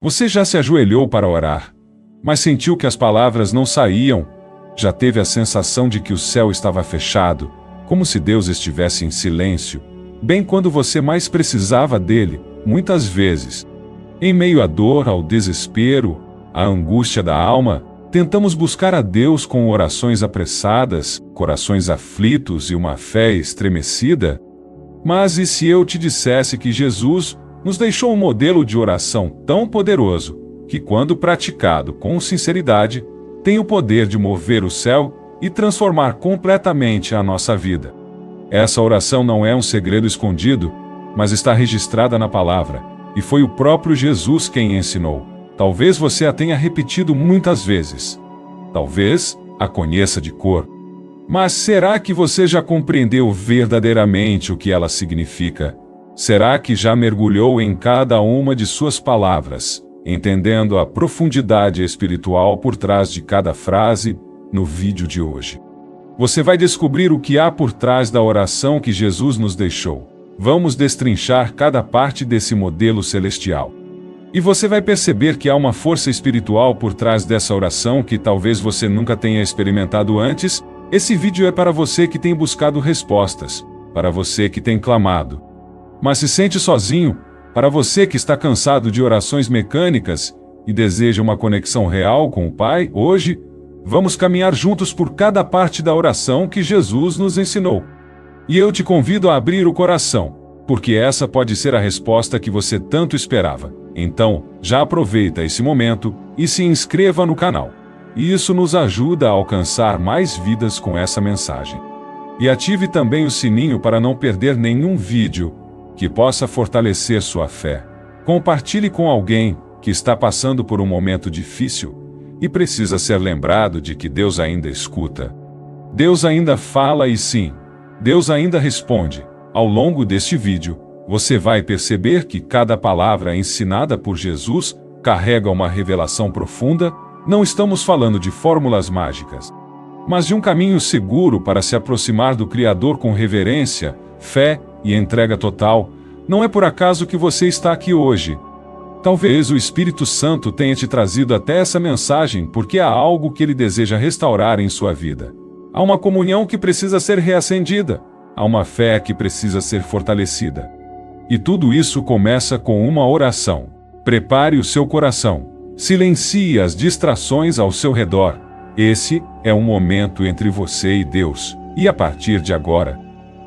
Você já se ajoelhou para orar, mas sentiu que as palavras não saíam? Já teve a sensação de que o céu estava fechado, como se Deus estivesse em silêncio, bem quando você mais precisava dele, muitas vezes? Em meio à dor, ao desespero, à angústia da alma, tentamos buscar a Deus com orações apressadas, corações aflitos e uma fé estremecida? Mas e se eu te dissesse que Jesus nos deixou um modelo de oração tão poderoso, que quando praticado com sinceridade, tem o poder de mover o céu e transformar completamente a nossa vida? Essa oração não é um segredo escondido, mas está registrada na palavra, e foi o próprio Jesus quem ensinou. Talvez você a tenha repetido muitas vezes. Talvez a conheça de cor. Mas será que você já compreendeu verdadeiramente o que ela significa? Será que já mergulhou em cada uma de suas palavras, entendendo a profundidade espiritual por trás de cada frase? No vídeo de hoje, você vai descobrir o que há por trás da oração que Jesus nos deixou. Vamos destrinchar cada parte desse modelo celestial. E você vai perceber que há uma força espiritual por trás dessa oração que talvez você nunca tenha experimentado antes. Esse vídeo é para você que tem buscado respostas, para você que tem clamado, mas se sente sozinho, para você que está cansado de orações mecânicas e deseja uma conexão real com o Pai. Hoje, vamos caminhar juntos por cada parte da oração que Jesus nos ensinou. E eu te convido a abrir o coração, porque essa pode ser a resposta que você tanto esperava. Então, já aproveita esse momento e se inscreva no canal. Isso nos ajuda a alcançar mais vidas com essa mensagem. E ative também o sininho para não perder nenhum vídeo que possa fortalecer sua fé. Compartilhe com alguém que está passando por um momento difícil e precisa ser lembrado de que Deus ainda escuta. Deus ainda fala e sim, Deus ainda responde. Ao longo deste vídeo, você vai perceber que cada palavra ensinada por Jesus carrega uma revelação profunda. Não estamos falando de fórmulas mágicas, mas de um caminho seguro para se aproximar do Criador com reverência, fé e entrega total. Não é por acaso que você está aqui hoje. Talvez o Espírito Santo tenha te trazido até essa mensagem porque há algo que ele deseja restaurar em sua vida. Há uma comunhão que precisa ser reacendida. Há uma fé que precisa ser fortalecida. E tudo isso começa com uma oração. Prepare o seu coração. Silencie as distrações ao seu redor. Esse é um momento entre você e Deus. E a partir de agora,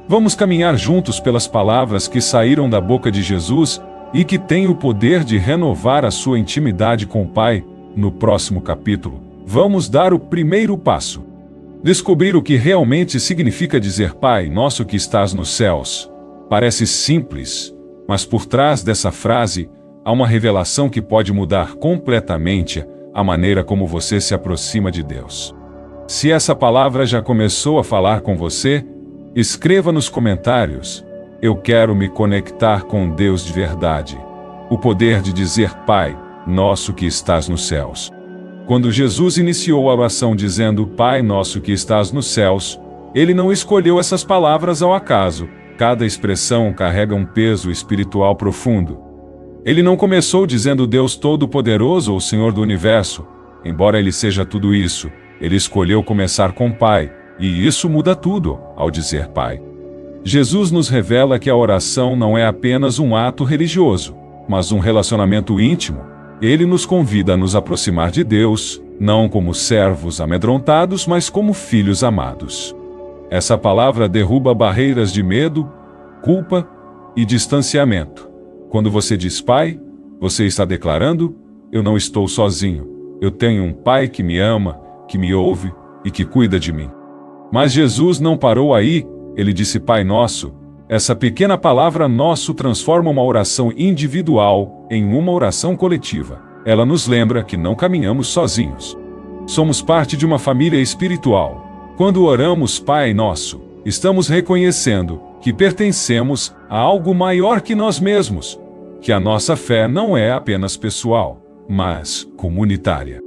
vamos caminhar juntos pelas palavras que saíram da boca de Jesus e que têm o poder de renovar a sua intimidade com o Pai. No próximo capítulo, vamos dar o primeiro passo. Descobrir o que realmente significa dizer Pai Nosso que estás nos céus. Parece simples, mas por trás dessa frase, há uma revelação que pode mudar completamente a maneira como você se aproxima de Deus. Se essa palavra já começou a falar com você, escreva nos comentários: eu quero me conectar com Deus de verdade. O poder de dizer Pai Nosso que estás nos céus. Quando Jesus iniciou a oração dizendo Pai Nosso que estás nos céus, ele não escolheu essas palavras ao acaso. Cada expressão carrega um peso espiritual profundo. Ele não começou dizendo Deus Todo-Poderoso ou Senhor do Universo. Embora ele seja tudo isso, ele escolheu começar com Pai, e isso muda tudo ao dizer Pai. Jesus nos revela que a oração não é apenas um ato religioso, mas um relacionamento íntimo. Ele nos convida a nos aproximar de Deus, não como servos amedrontados, mas como filhos amados. Essa palavra derruba barreiras de medo, culpa e distanciamento. Quando você diz Pai, você está declarando: eu não estou sozinho. Eu tenho um Pai que me ama, que me ouve e que cuida de mim. Mas Jesus não parou aí. Ele disse Pai Nosso. Essa pequena palavra nosso transforma uma oração individual em uma oração coletiva. Ela nos lembra que não caminhamos sozinhos. Somos parte de uma família espiritual. Quando oramos Pai Nosso, estamos reconhecendo que pertencemos a algo maior que nós mesmos, que a nossa fé não é apenas pessoal, mas comunitária.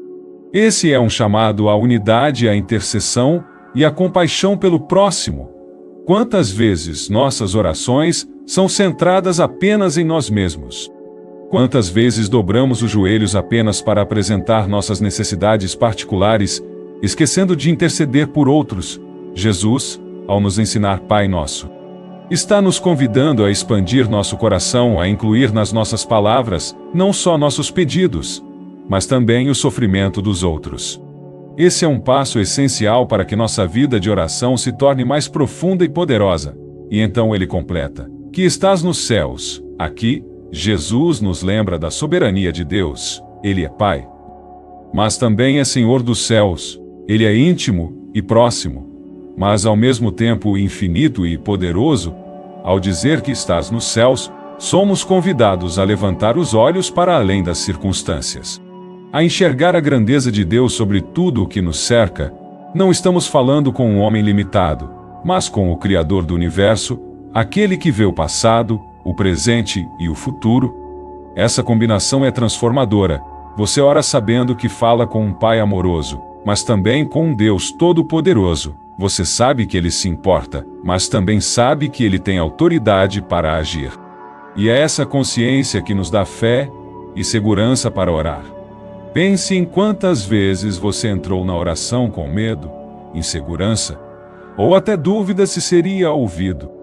Esse é um chamado à unidade, à intercessão e à compaixão pelo próximo. Quantas vezes nossas orações são centradas apenas em nós mesmos? Quantas vezes dobramos os joelhos apenas para apresentar nossas necessidades particulares, esquecendo de interceder por outros? Jesus, ao nos ensinar Pai Nosso, está nos convidando a expandir nosso coração, a incluir nas nossas palavras não só nossos pedidos, mas também o sofrimento dos outros. Esse é um passo essencial para que nossa vida de oração se torne mais profunda e poderosa. E então ele completa: que estás nos céus. Aqui, Jesus nos lembra da soberania de Deus. Ele é Pai, mas também é Senhor dos céus. Ele é íntimo e próximo, mas ao mesmo tempo infinito e poderoso. Ao dizer que estás nos céus, somos convidados a levantar os olhos para além das circunstâncias, a enxergar a grandeza de Deus sobre tudo o que nos cerca. Não estamos falando com um homem limitado, mas com o Criador do universo, aquele que vê o passado, o presente e o futuro. Essa combinação é transformadora. Você ora sabendo que fala com um Pai amoroso, mas também com um Deus todo-poderoso. Você sabe que Ele se importa, mas também sabe que Ele tem autoridade para agir. E é essa consciência que nos dá fé e segurança para orar. Pense em quantas vezes você entrou na oração com medo, insegurança, ou até dúvida se seria ouvido.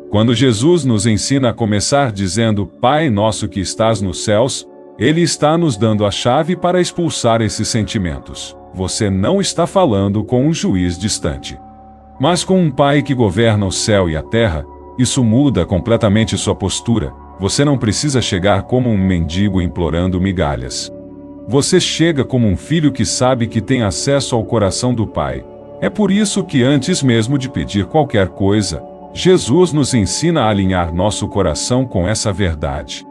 Quando Jesus nos ensina a começar dizendo Pai Nosso que estás nos céus, Ele está nos dando a chave para expulsar esses sentimentos. Você não está falando com um juiz distante, mas com um Pai que governa o céu e a terra. Isso muda completamente sua postura. Você não precisa chegar como um mendigo implorando migalhas. Você chega como um filho que sabe que tem acesso ao coração do Pai. É por isso que antes mesmo de pedir qualquer coisa, Jesus nos ensina a alinhar nosso coração com essa verdade.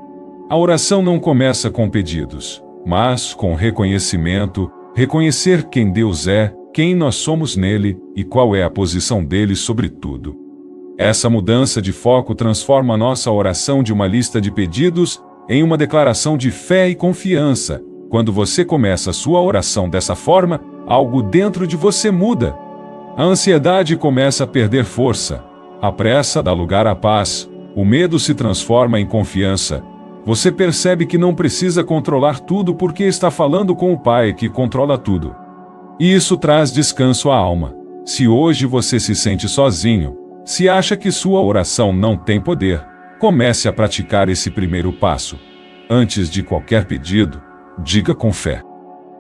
A oração não começa com pedidos, mas com reconhecimento, reconhecer quem Deus é, quem nós somos nele e qual é a posição dele sobre tudo. Essa mudança de foco transforma nossa oração de uma lista de pedidos em uma declaração de fé e confiança. Quando você começa a sua oração dessa forma, algo dentro de você muda. A ansiedade começa a perder força. A pressa dá lugar à paz, o medo se transforma em confiança. Você percebe que não precisa controlar tudo porque está falando com o Pai que controla tudo. E isso traz descanso à alma. Se hoje você se sente sozinho, se acha que sua oração não tem poder, comece a praticar esse primeiro passo. Antes de qualquer pedido, diga com fé: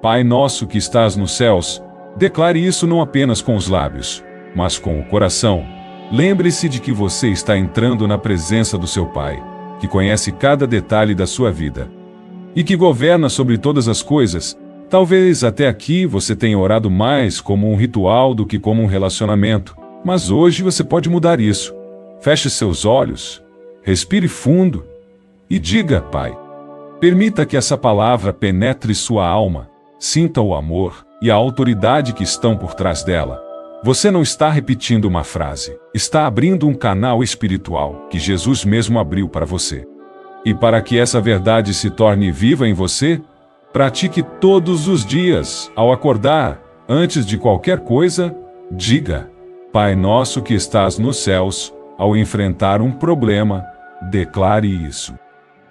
Pai Nosso que estás nos céus. Declare isso não apenas com os lábios, mas com o coração. Lembre-se de que você está entrando na presença do seu Pai, que conhece cada detalhe da sua vida e que governa sobre todas as coisas. Talvez até aqui você tenha orado mais como um ritual do que como um relacionamento, mas hoje você pode mudar isso. Feche seus olhos, respire fundo e diga: Pai. Permita que essa palavra penetre sua alma, sinta o amor e a autoridade que estão por trás dela. Você não está repetindo uma frase, está abrindo um canal espiritual que Jesus mesmo abriu para você. E para que essa verdade se torne viva em você, pratique todos os dias. Ao acordar, antes de qualquer coisa, diga: Pai Nosso que estás nos céus. Ao enfrentar um problema, declare isso.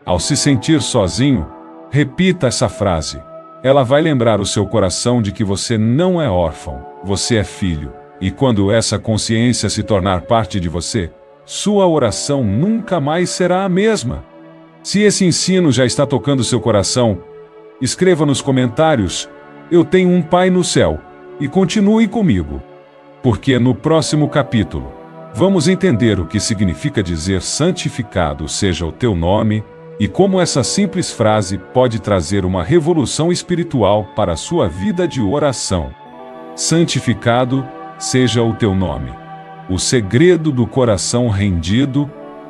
Ao se sentir sozinho, repita essa frase. Ela vai lembrar o seu coração de que você não é órfão, você é filho. E quando essa consciência se tornar parte de você, sua oração nunca mais será a mesma. Se esse ensino já está tocando seu coração, escreva nos comentários: Eu tenho um Pai no céu, e continue comigo. Porque no próximo capítulo, vamos entender o que significa dizer santificado seja o teu nome, e como essa simples frase pode trazer uma revolução espiritual para a sua vida de oração. Santificado seja o teu nome. O segredo do coração rendido,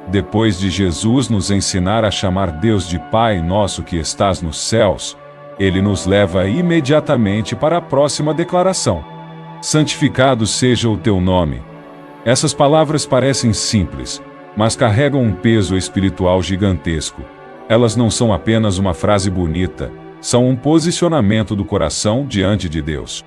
depois de Jesus nos ensinar a chamar Deus de Pai Nosso que estás nos céus, Ele nos leva imediatamente para a próxima declaração. Santificado seja o teu nome. Essas palavras parecem simples, mas carregam um peso espiritual gigantesco. Elas não são apenas uma frase bonita, são um posicionamento do coração diante de Deus.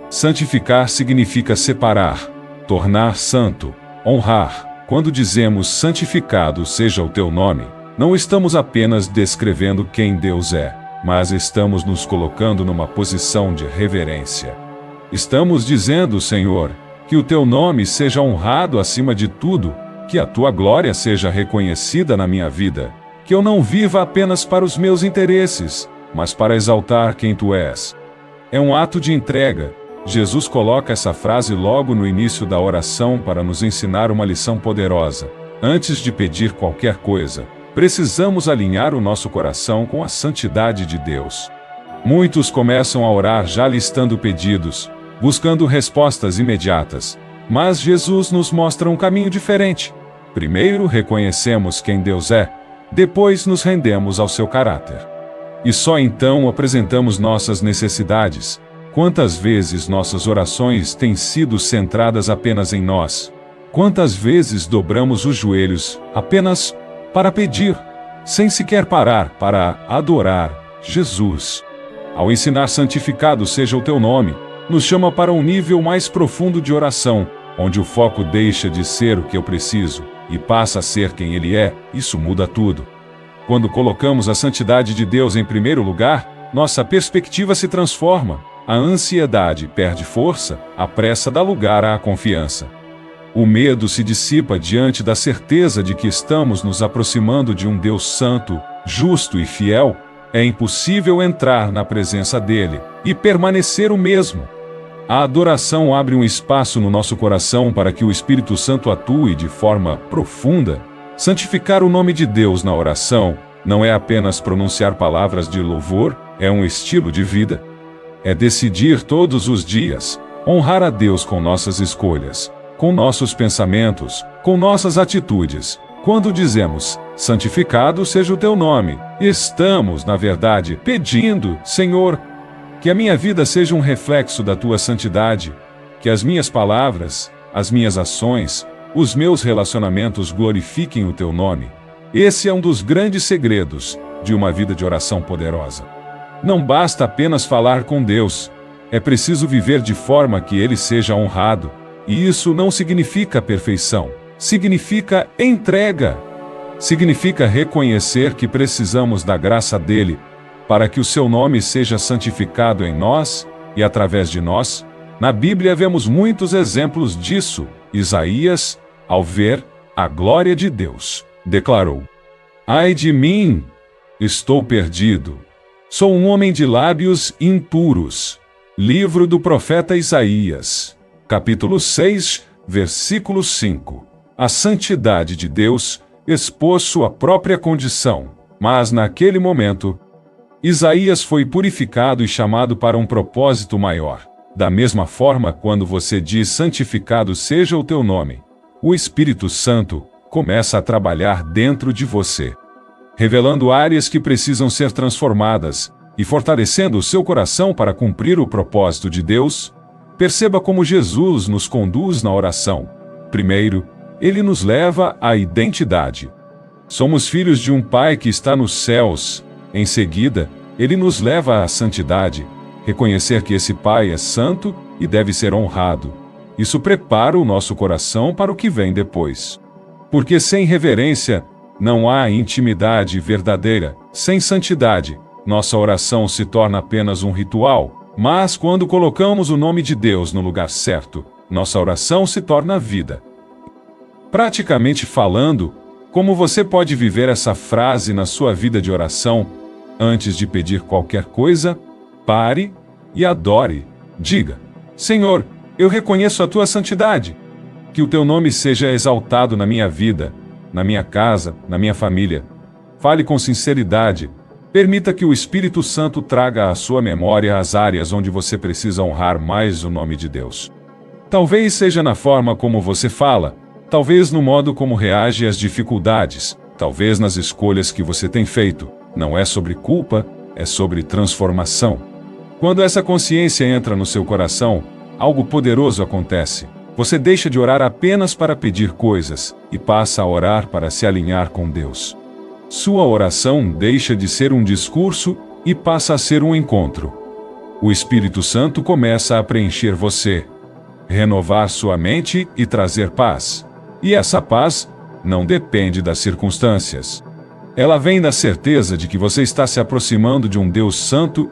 Santificar significa separar, tornar santo, honrar. Quando dizemos santificado seja o teu nome, Não estamos apenas descrevendo quem Deus é, mas estamos nos colocando numa posição de reverência. Estamos dizendo, Senhor, que o teu nome seja honrado acima de tudo, que a tua glória seja reconhecida na minha vida, que eu não viva apenas para os meus interesses, mas para exaltar quem tu és. É um ato de entrega. Jesus coloca essa frase logo no início da oração para nos ensinar uma lição poderosa. Antes de pedir qualquer coisa, precisamos alinhar o nosso coração com a santidade de Deus. Muitos começam a orar já listando pedidos, buscando respostas imediatas, mas Jesus nos mostra um caminho diferente. Primeiro reconhecemos quem Deus é, depois nos rendemos ao seu caráter. E só então apresentamos nossas necessidades. Quantas vezes nossas orações têm sido centradas apenas em nós? Quantas vezes dobramos os joelhos apenas para pedir, sem sequer parar para adorar Jesus? Ao ensinar santificado seja o teu nome, nos chama para um nível mais profundo de oração, onde o foco deixa de ser o que eu preciso e passa a ser quem Ele é. Isso muda tudo. Quando colocamos a santidade de Deus em primeiro lugar, nossa perspectiva se transforma. A ansiedade perde força, a pressa dá lugar à confiança. O medo se dissipa diante da certeza de que estamos nos aproximando de um Deus santo, justo e fiel. É impossível entrar na presença dele e permanecer o mesmo. A adoração abre um espaço no nosso coração para que o Espírito Santo atue de forma profunda. Santificar o nome de Deus na oração não é apenas pronunciar palavras de louvor, é um estilo de vida. É decidir todos os dias honrar a Deus com nossas escolhas, com nossos pensamentos, com nossas atitudes. Quando dizemos, santificado seja o teu nome, estamos, na verdade, pedindo, Senhor, que a minha vida seja um reflexo da tua santidade, que as minhas palavras, as minhas ações, os meus relacionamentos glorifiquem o teu nome. Esse é um dos grandes segredos de uma vida de oração poderosa. Não basta apenas falar com Deus, é preciso viver de forma que Ele seja honrado, e isso não significa perfeição, significa entrega. Significa reconhecer que precisamos da graça dEle, para que o seu nome seja santificado em nós e através de nós. Na Bíblia vemos muitos exemplos disso. Isaías, ao ver a glória de Deus, declarou: Ai de mim, estou perdido. Sou um homem de lábios impuros. Livro do profeta Isaías, capítulo 6, versículo 5. A santidade de Deus expôs sua própria condição, mas naquele momento, Isaías foi purificado e chamado para um propósito maior. Da mesma forma, quando você diz santificado seja o teu nome, o Espírito Santo começa a trabalhar dentro de você, revelando áreas que precisam ser transformadas e fortalecendo o seu coração para cumprir o propósito de Deus. Perceba como Jesus nos conduz na oração. Primeiro, Ele nos leva à identidade. Somos filhos de um Pai que está nos céus. Em seguida, Ele nos leva à santidade. Reconhecer que esse Pai é santo e deve ser honrado. Isso prepara o nosso coração para o que vem depois. Porque sem reverência, não há intimidade verdadeira. Sem santidade, nossa oração se torna apenas um ritual. Mas quando colocamos o nome de Deus no lugar certo, nossa oração se torna vida. Praticamente falando, como você pode viver essa frase na sua vida de oração? Antes de pedir qualquer coisa, pare e adore. Diga: Senhor, eu reconheço a tua santidade. Que o teu nome seja exaltado na minha vida, na minha casa, na minha família. Fale com sinceridade. Permita que o Espírito Santo traga à sua memória as áreas onde você precisa honrar mais o nome de Deus. Talvez seja na forma como você fala, talvez no modo como reage às dificuldades, talvez nas escolhas que você tem feito. Não é sobre culpa, é sobre transformação. Quando essa consciência entra no seu coração, algo poderoso acontece. Você deixa de orar apenas para pedir coisas e passa a orar para se alinhar com Deus. Sua oração deixa de ser um discurso e passa a ser um encontro. O Espírito Santo começa a preencher você, renovar sua mente e trazer paz. E essa paz não depende das circunstâncias. Ela vem da certeza de que você está se aproximando de um Deus santo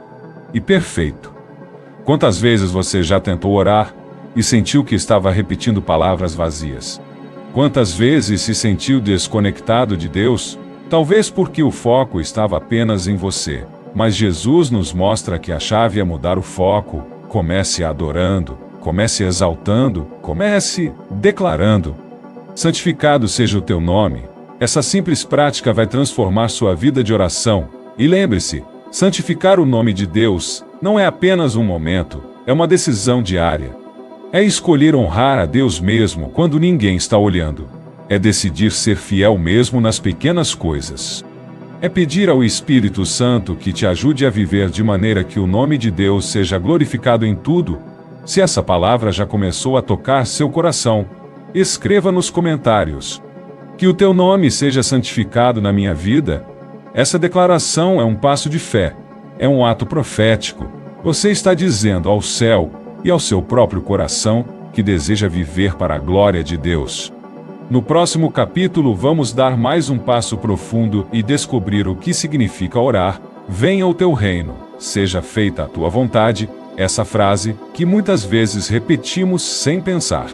e perfeito. Quantas vezes você já tentou orar e sentiu que estava repetindo palavras vazias? Quantas vezes se sentiu desconectado de Deus? Talvez porque o foco estava apenas em você. Mas Jesus nos mostra que a chave é mudar o foco. Comece adorando, comece exaltando, comece declarando. Santificado seja o teu nome. Essa simples prática vai transformar sua vida de oração. E lembre-se, santificar o nome de Deus não é apenas um momento, é uma decisão diária. É escolher honrar a Deus mesmo quando ninguém está olhando. É decidir ser fiel mesmo nas pequenas coisas. É pedir ao Espírito Santo que te ajude a viver de maneira que o nome de Deus seja glorificado em tudo. Se essa palavra já começou a tocar seu coração, escreva nos comentários. Que o teu nome seja santificado na minha vida. Essa declaração é um passo de fé, é um ato profético. Você está dizendo ao céu e ao seu próprio coração que deseja viver para a glória de Deus. No próximo capítulo vamos dar mais um passo profundo e descobrir o que significa orar. Venha o teu reino, seja feita a tua vontade. Essa frase, que muitas vezes repetimos sem pensar,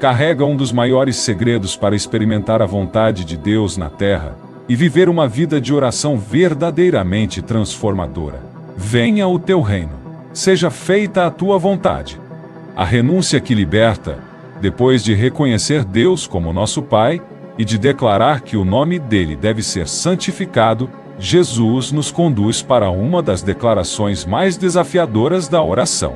carrega um dos maiores segredos para experimentar a vontade de Deus na terra e viver uma vida de oração verdadeiramente transformadora. Venha o teu reino, seja feita a tua vontade. A renúncia que liberta, depois de reconhecer Deus como nosso Pai e de declarar que o nome dele deve ser santificado, Jesus nos conduz para uma das declarações mais desafiadoras da oração.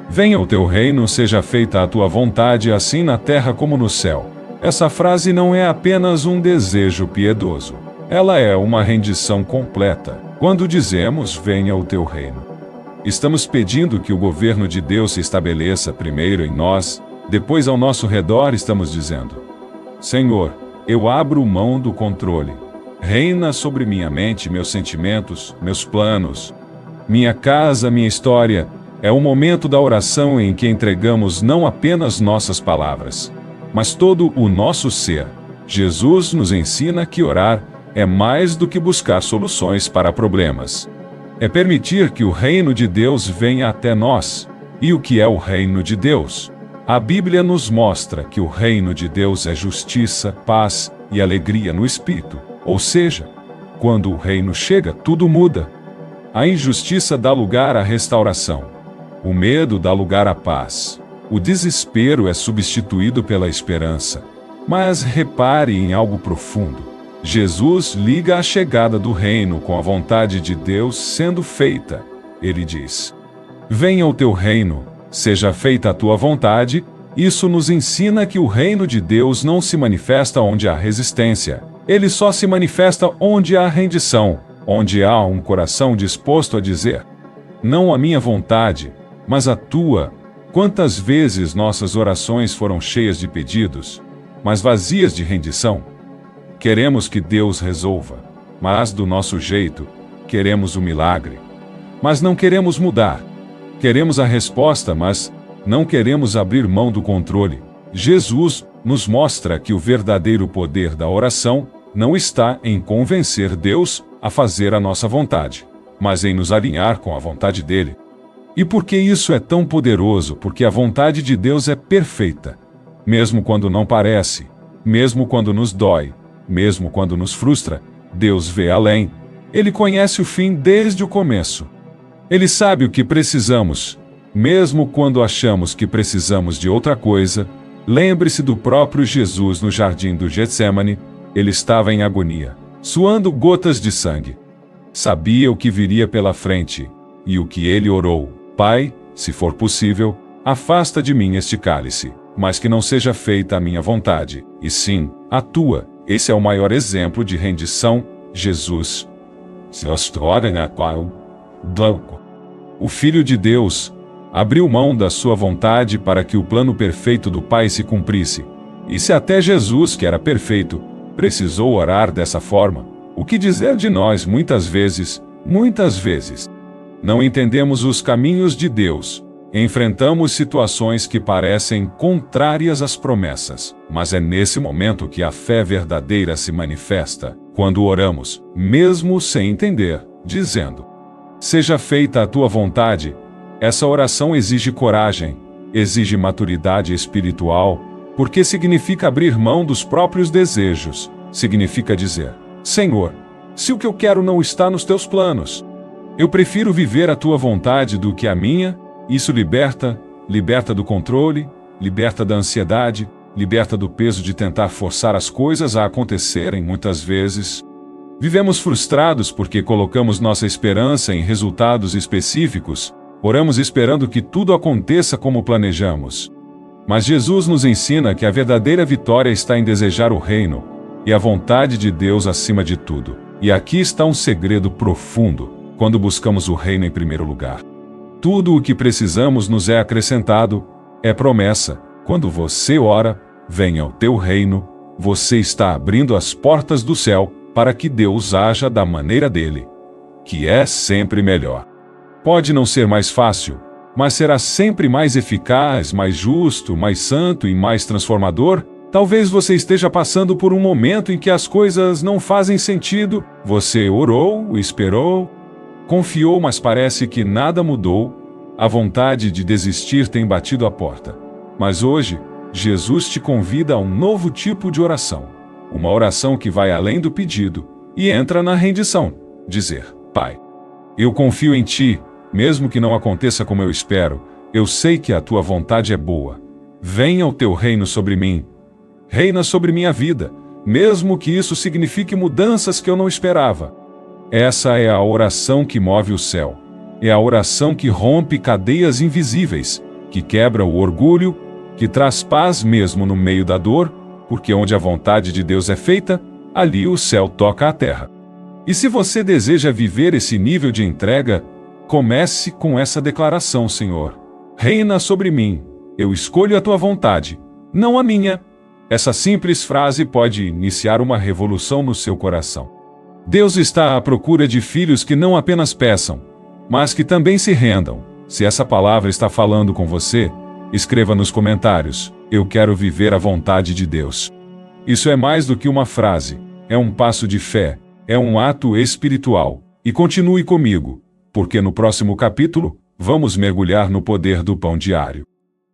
Venha o teu reino, seja feita a tua vontade, assim na terra como no céu. Essa frase não é apenas um desejo piedoso. Ela é uma rendição completa. Quando dizemos, venha o teu reino, estamos pedindo que o governo de Deus se estabeleça primeiro em nós, depois ao nosso redor estamos dizendo, Senhor, eu abro mão do controle. Reina sobre minha mente, meus sentimentos, meus planos, minha casa, minha história. É o momento da oração em que entregamos não apenas nossas palavras, mas todo o nosso ser. Jesus nos ensina que orar é mais do que buscar soluções para problemas. É permitir que o reino de Deus venha até nós. E o que é o reino de Deus? A Bíblia nos mostra que o reino de Deus é justiça, paz e alegria no Espírito. Ou seja, quando o reino chega, tudo muda. A injustiça dá lugar à restauração. O medo dá lugar à paz. O desespero é substituído pela esperança. Mas repare em algo profundo. Jesus liga a chegada do reino com a vontade de Deus sendo feita. Ele diz, venha o teu reino, seja feita a tua vontade. Isso nos ensina que o reino de Deus não se manifesta onde há resistência. Ele só se manifesta onde há rendição, onde há um coração disposto a dizer, não a minha vontade, mas a tua. Quantas vezes nossas orações foram cheias de pedidos, mas vazias de rendição? Queremos que Deus resolva, mas do nosso jeito, queremos o milagre. Mas não queremos mudar. Queremos a resposta, mas não queremos abrir mão do controle. Jesus nos mostra que o verdadeiro poder da oração não está em convencer Deus a fazer a nossa vontade, mas em nos alinhar com a vontade dele. E por que isso é tão poderoso? Porque a vontade de Deus é perfeita. Mesmo quando não parece, mesmo quando nos dói, mesmo quando nos frustra, Deus vê além. Ele conhece o fim desde o começo. Ele sabe o que precisamos, mesmo quando achamos que precisamos de outra coisa. Lembre-se do próprio Jesus no jardim do Getsêmani. Ele estava em agonia, suando gotas de sangue. Sabia o que viria pela frente, e o que ele orou. Pai, se for possível, afasta de mim este cálice, mas que não seja feita a minha vontade, e sim, a tua. Esse é o maior exemplo de rendição, Jesus. O Filho de Deus abriu mão da sua vontade para que o plano perfeito do Pai se cumprisse. E se até Jesus, que era perfeito, precisou orar dessa forma, o que dizer de nós muitas vezes, não entendemos os caminhos de Deus. Enfrentamos situações que parecem contrárias às promessas, mas é nesse momento que a fé verdadeira se manifesta, quando oramos, mesmo sem entender, dizendo: seja feita a tua vontade. Essa oração exige coragem, exige maturidade espiritual, porque significa abrir mão dos próprios desejos, significa dizer: Senhor, se o que eu quero não está nos teus planos, eu prefiro viver a tua vontade do que a minha. Isso liberta do controle, liberta da ansiedade, liberta do peso de tentar forçar as coisas a acontecerem. Muitas vezes, vivemos frustrados porque colocamos nossa esperança em resultados específicos, oramos esperando que tudo aconteça como planejamos. Mas Jesus nos ensina que a verdadeira vitória está em desejar o reino e a vontade de Deus acima de tudo. E aqui está um segredo profundo, quando buscamos o reino em primeiro lugar. Tudo o que precisamos nos é acrescentado, é promessa. Quando você ora, venha o teu reino, você está abrindo as portas do céu para que Deus haja da maneira dele, que é sempre melhor. Pode não ser mais fácil, mas será sempre mais eficaz, mais justo, mais santo e mais transformador. Talvez você esteja passando por um momento em que as coisas não fazem sentido. Você orou, esperou, confiou, mas parece que nada mudou. A vontade de desistir tem batido a porta. Mas hoje, Jesus te convida a um novo tipo de oração. Uma oração que vai além do pedido e entra na rendição. Dizer: Pai, eu confio em Ti, mesmo que não aconteça como eu espero. Eu sei que a Tua vontade é boa. Venha o Teu reino sobre mim. Reina sobre minha vida, mesmo que isso signifique mudanças que eu não esperava. Essa é a oração que move o céu. É a oração que rompe cadeias invisíveis, que quebra o orgulho, que traz paz mesmo no meio da dor, porque onde a vontade de Deus é feita, ali o céu toca a terra. E se você deseja viver esse nível de entrega, comece com essa declaração: Senhor, reina sobre mim, eu escolho a tua vontade, não a minha. Essa simples frase pode iniciar uma revolução no seu coração. Deus está à procura de filhos que não apenas peçam, mas que também se rendam. Se essa palavra está falando com você, escreva nos comentários: eu quero viver a vontade de Deus. Isso é mais do que uma frase, é um passo de fé, é um ato espiritual. E continue comigo, porque no próximo capítulo, vamos mergulhar no poder do pão diário.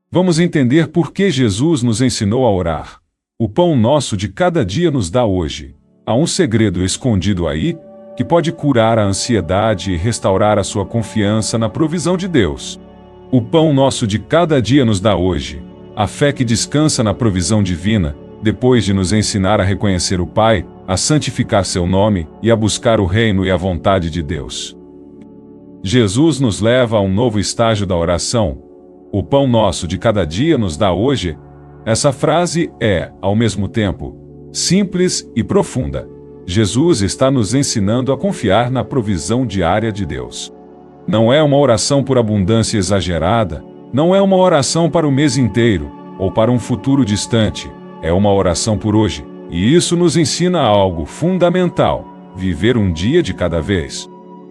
Vamos entender por que Jesus nos ensinou a orar. O pão nosso de cada dia nos dá hoje. Há um segredo escondido aí, que pode curar a ansiedade e restaurar a sua confiança na provisão de Deus. O pão nosso de cada dia nos dá hoje. A fé que descansa na provisão divina, depois de nos ensinar a reconhecer o Pai, a santificar seu nome e a buscar o reino e a vontade de Deus. Jesus nos leva a um novo estágio da oração. O pão nosso de cada dia nos dá hoje. Essa frase é, ao mesmo tempo, simples e profunda. Jesus está nos ensinando a confiar na provisão diária de Deus. Não é uma oração por abundância exagerada, não é uma oração para o mês inteiro, ou para um futuro distante, é uma oração por hoje. E isso nos ensina algo fundamental: viver um dia de cada vez.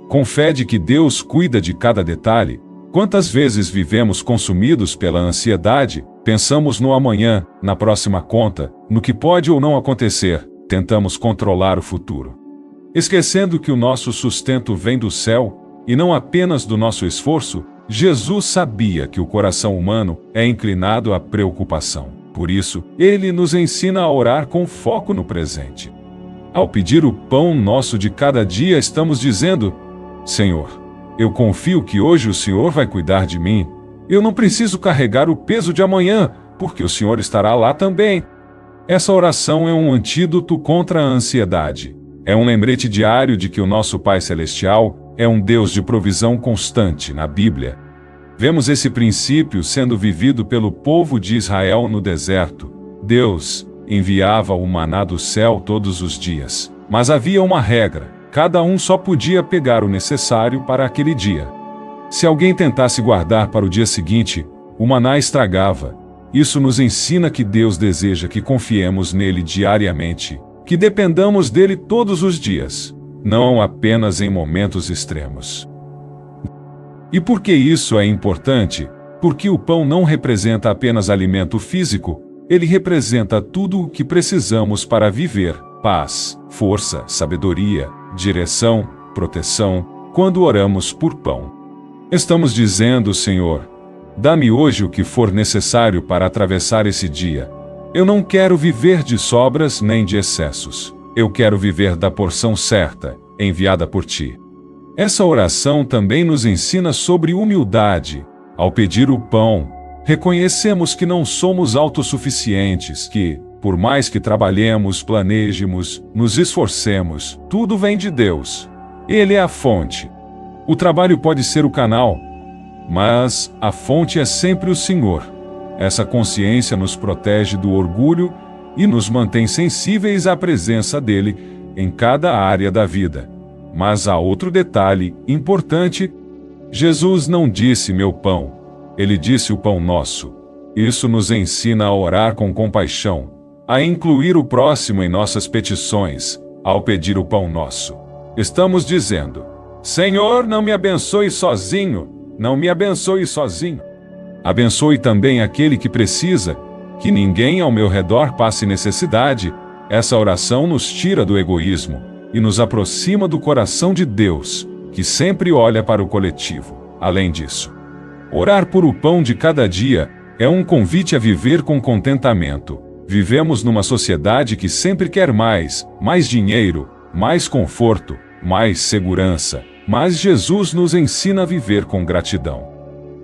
Com fé de que Deus cuida de cada detalhe. Quantas vezes vivemos consumidos pela ansiedade, pensamos no amanhã, na próxima conta, no que pode ou não acontecer, tentamos controlar o futuro. Esquecendo que o nosso sustento vem do céu, e não apenas do nosso esforço. Jesus sabia que o coração humano é inclinado à preocupação. Por isso, ele nos ensina a orar com foco no presente. Ao pedir o pão nosso de cada dia, estamos dizendo: Senhor, eu confio que hoje o Senhor vai cuidar de mim. Eu não preciso carregar o peso de amanhã, porque o Senhor estará lá também. Essa oração é um antídoto contra a ansiedade. É um lembrete diário de que o nosso Pai Celestial é um Deus de provisão constante. Na Bíblia, vemos esse princípio sendo vivido pelo povo de Israel no deserto. Deus enviava o maná do céu todos os dias, mas havia uma regra: cada um só podia pegar o necessário para aquele dia. Se alguém tentasse guardar para o dia seguinte, o maná estragava. Isso nos ensina que Deus deseja que confiemos nele diariamente, que dependamos dele todos os dias, não apenas em momentos extremos. E por que isso é importante? Porque o pão não representa apenas alimento físico, ele representa tudo o que precisamos para viver: paz, força, sabedoria, direção, proteção, quando oramos por pão. Estamos dizendo: Senhor, dá-me hoje o que for necessário para atravessar esse dia. Eu não quero viver de sobras nem de excessos. Eu quero viver da porção certa, enviada por Ti. Essa oração também nos ensina sobre humildade. Ao pedir o pão, reconhecemos que não somos autossuficientes, que, por mais que trabalhemos, planejemos, nos esforcemos, tudo vem de Deus. Ele é a fonte. O trabalho pode ser o canal, mas a fonte é sempre o Senhor. Essa consciência nos protege do orgulho e nos mantém sensíveis à presença dele em cada área da vida. Mas há outro detalhe importante: Jesus não disse meu pão, ele disse o pão nosso. Isso nos ensina a orar com compaixão, a incluir o próximo em nossas petições, ao pedir o pão nosso. Estamos dizendo: Senhor, não me abençoe sozinho, não me abençoe sozinho. Abençoe também aquele que precisa, que ninguém ao meu redor passe necessidade. Essa oração nos tira do egoísmo e nos aproxima do coração de Deus, que sempre olha para o coletivo. Além disso, orar por o pão de cada dia é um convite a viver com contentamento. Vivemos numa sociedade que sempre quer mais dinheiro, mais conforto, mais segurança, mas Jesus nos ensina a viver com gratidão,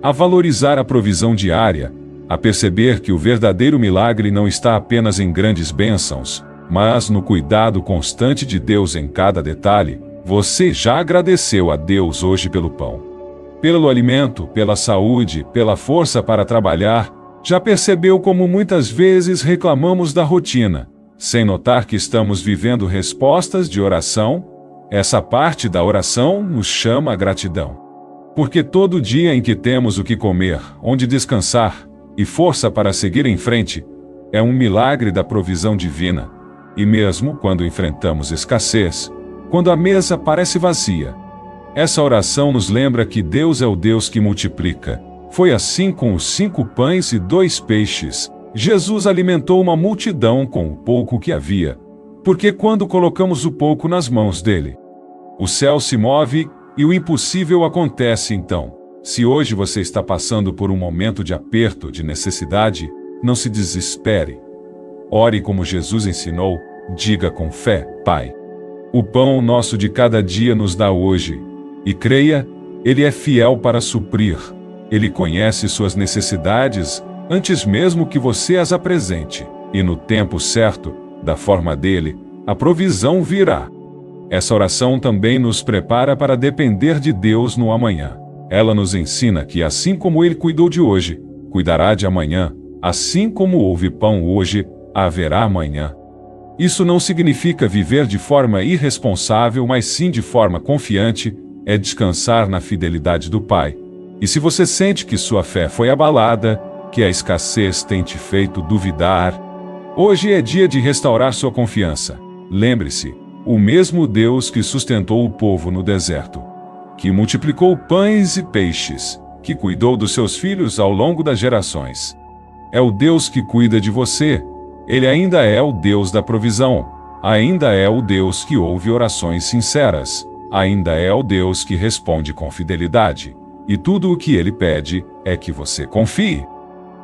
a valorizar a provisão diária, a perceber que o verdadeiro milagre não está apenas em grandes bênçãos, mas no cuidado constante de Deus em cada detalhe. Você já agradeceu a Deus hoje pelo pão? Pelo alimento, pela saúde, pela força para trabalhar? Já percebeu como muitas vezes reclamamos da rotina, sem notar que estamos vivendo respostas de oração? Essa parte da oração nos chama a gratidão. Porque todo dia em que temos o que comer, onde descansar e força para seguir em frente, é um milagre da provisão divina. E mesmo quando enfrentamos escassez, quando a mesa parece vazia, essa oração nos lembra que Deus é o Deus que multiplica. Foi assim com os 5 pães e 2 peixes. Jesus alimentou uma multidão com o pouco que havia. Porque quando colocamos o pouco nas mãos dele, o céu se move e o impossível acontece. Então, se hoje você está passando por um momento de aperto, de necessidade, não se desespere. Ore como Jesus ensinou, diga com fé: Pai, o pão nosso de cada dia nos dá hoje. E creia, Ele é fiel para suprir. Ele conhece suas necessidades antes mesmo que você as apresente. E no tempo certo, da forma dele, a provisão virá. Essa oração também nos prepara para depender de Deus no amanhã. Ela nos ensina que assim como Ele cuidou de hoje, cuidará de amanhã. Assim como houve pão hoje, haverá amanhã. Isso não significa viver de forma irresponsável, mas sim de forma confiante, é descansar na fidelidade do Pai. E se você sente que sua fé foi abalada, que a escassez tem te feito duvidar, hoje é dia de restaurar sua confiança. Lembre-se, o mesmo Deus que sustentou o povo no deserto, que multiplicou pães e peixes, que cuidou dos seus filhos ao longo das gerações, é o Deus que cuida de você. Ele ainda é o Deus da provisão, ainda é o Deus que ouve orações sinceras, ainda é o Deus que responde com fidelidade. E tudo o que Ele pede é que você confie.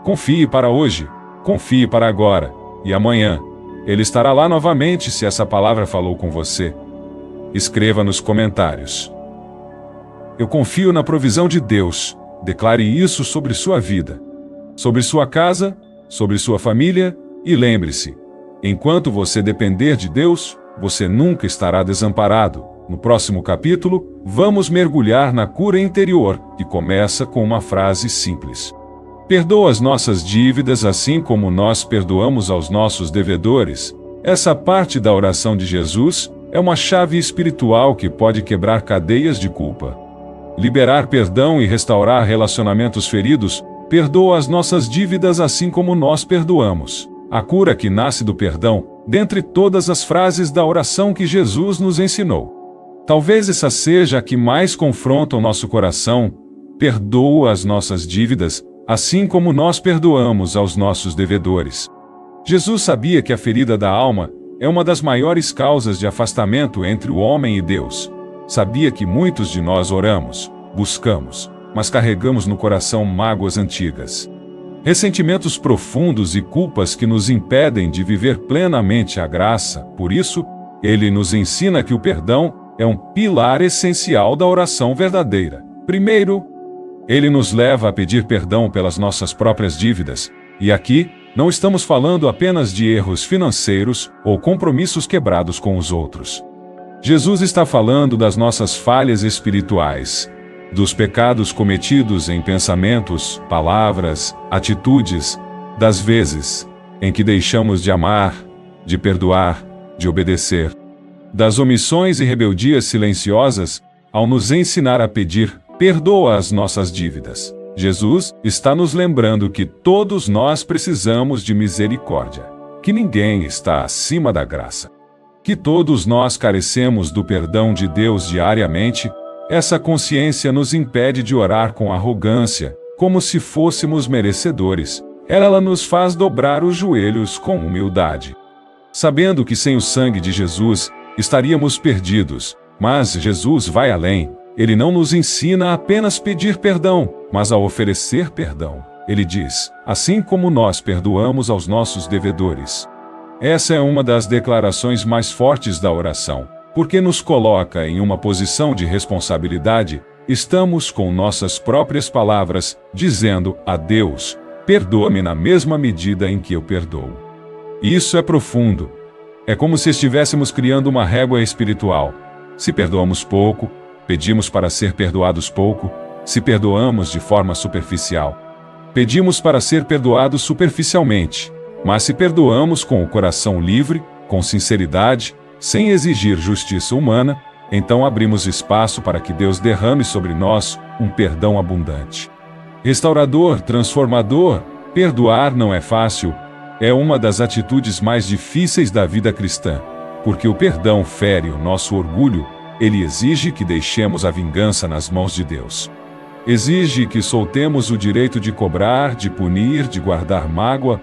Confie para hoje, confie para agora, e amanhã Ele estará lá novamente se essa palavra falou com você. Escreva nos comentários: eu confio na provisão de Deus. Declare isso sobre sua vida, sobre sua casa, sobre sua família. E lembre-se, enquanto você depender de Deus, você nunca estará desamparado. No próximo capítulo, vamos mergulhar na cura interior, que começa com uma frase simples: perdoa as nossas dívidas assim como nós perdoamos aos nossos devedores. Essa parte da oração de Jesus é uma chave espiritual que pode quebrar cadeias de culpa, liberar perdão e restaurar relacionamentos feridos. Perdoa as nossas dívidas assim como nós perdoamos. A cura que nasce do perdão, dentre todas as frases da oração que Jesus nos ensinou. Talvez essa seja a que mais confronta o nosso coração. Perdoa as nossas dívidas, assim como nós perdoamos aos nossos devedores. Jesus sabia que a ferida da alma é uma das maiores causas de afastamento entre o homem e Deus. Sabia que muitos de nós oramos, buscamos, mas carregamos no coração mágoas antigas, ressentimentos profundos e culpas que nos impedem de viver plenamente a graça. Por isso, ele nos ensina que o perdão é um pilar essencial da oração verdadeira. Primeiro, ele nos leva a pedir perdão pelas nossas próprias dívidas, e aqui, não estamos falando apenas de erros financeiros ou compromissos quebrados com os outros. Jesus está falando das nossas falhas espirituais, dos pecados cometidos em pensamentos, palavras, atitudes, das vezes em que deixamos de amar, de perdoar, de obedecer, das omissões e rebeldias silenciosas, ao nos ensinar a pedir, perdoa as nossas dívidas. Jesus está nos lembrando que todos nós precisamos de misericórdia, que ninguém está acima da graça, que todos nós carecemos do perdão de Deus diariamente. Essa consciência nos impede de orar com arrogância, como se fôssemos merecedores. Ela nos faz dobrar os joelhos com humildade, sabendo que sem o sangue de Jesus estaríamos perdidos. Mas Jesus vai além. Ele não nos ensina a apenas pedir perdão, mas a oferecer perdão. Ele diz: assim como nós perdoamos aos nossos devedores. Essa é uma das declarações mais fortes da oração, porque nos coloca em uma posição de responsabilidade. Estamos com nossas próprias palavras, dizendo a Deus: perdoa-me na mesma medida em que eu perdoo. Isso é profundo. É como se estivéssemos criando uma régua espiritual. Se perdoamos pouco, pedimos para ser perdoados pouco. Se perdoamos de forma superficial, pedimos para ser perdoados superficialmente. Mas se perdoamos com o coração livre, com sinceridade, sem exigir justiça humana, então abrimos espaço para que Deus derrame sobre nós um perdão abundante, restaurador, transformador. Perdoar não é fácil, é uma das atitudes mais difíceis da vida cristã, porque o perdão fere o nosso orgulho. Ele exige que deixemos a vingança nas mãos de Deus. Exige que soltemos o direito de cobrar, de punir, de guardar mágoa.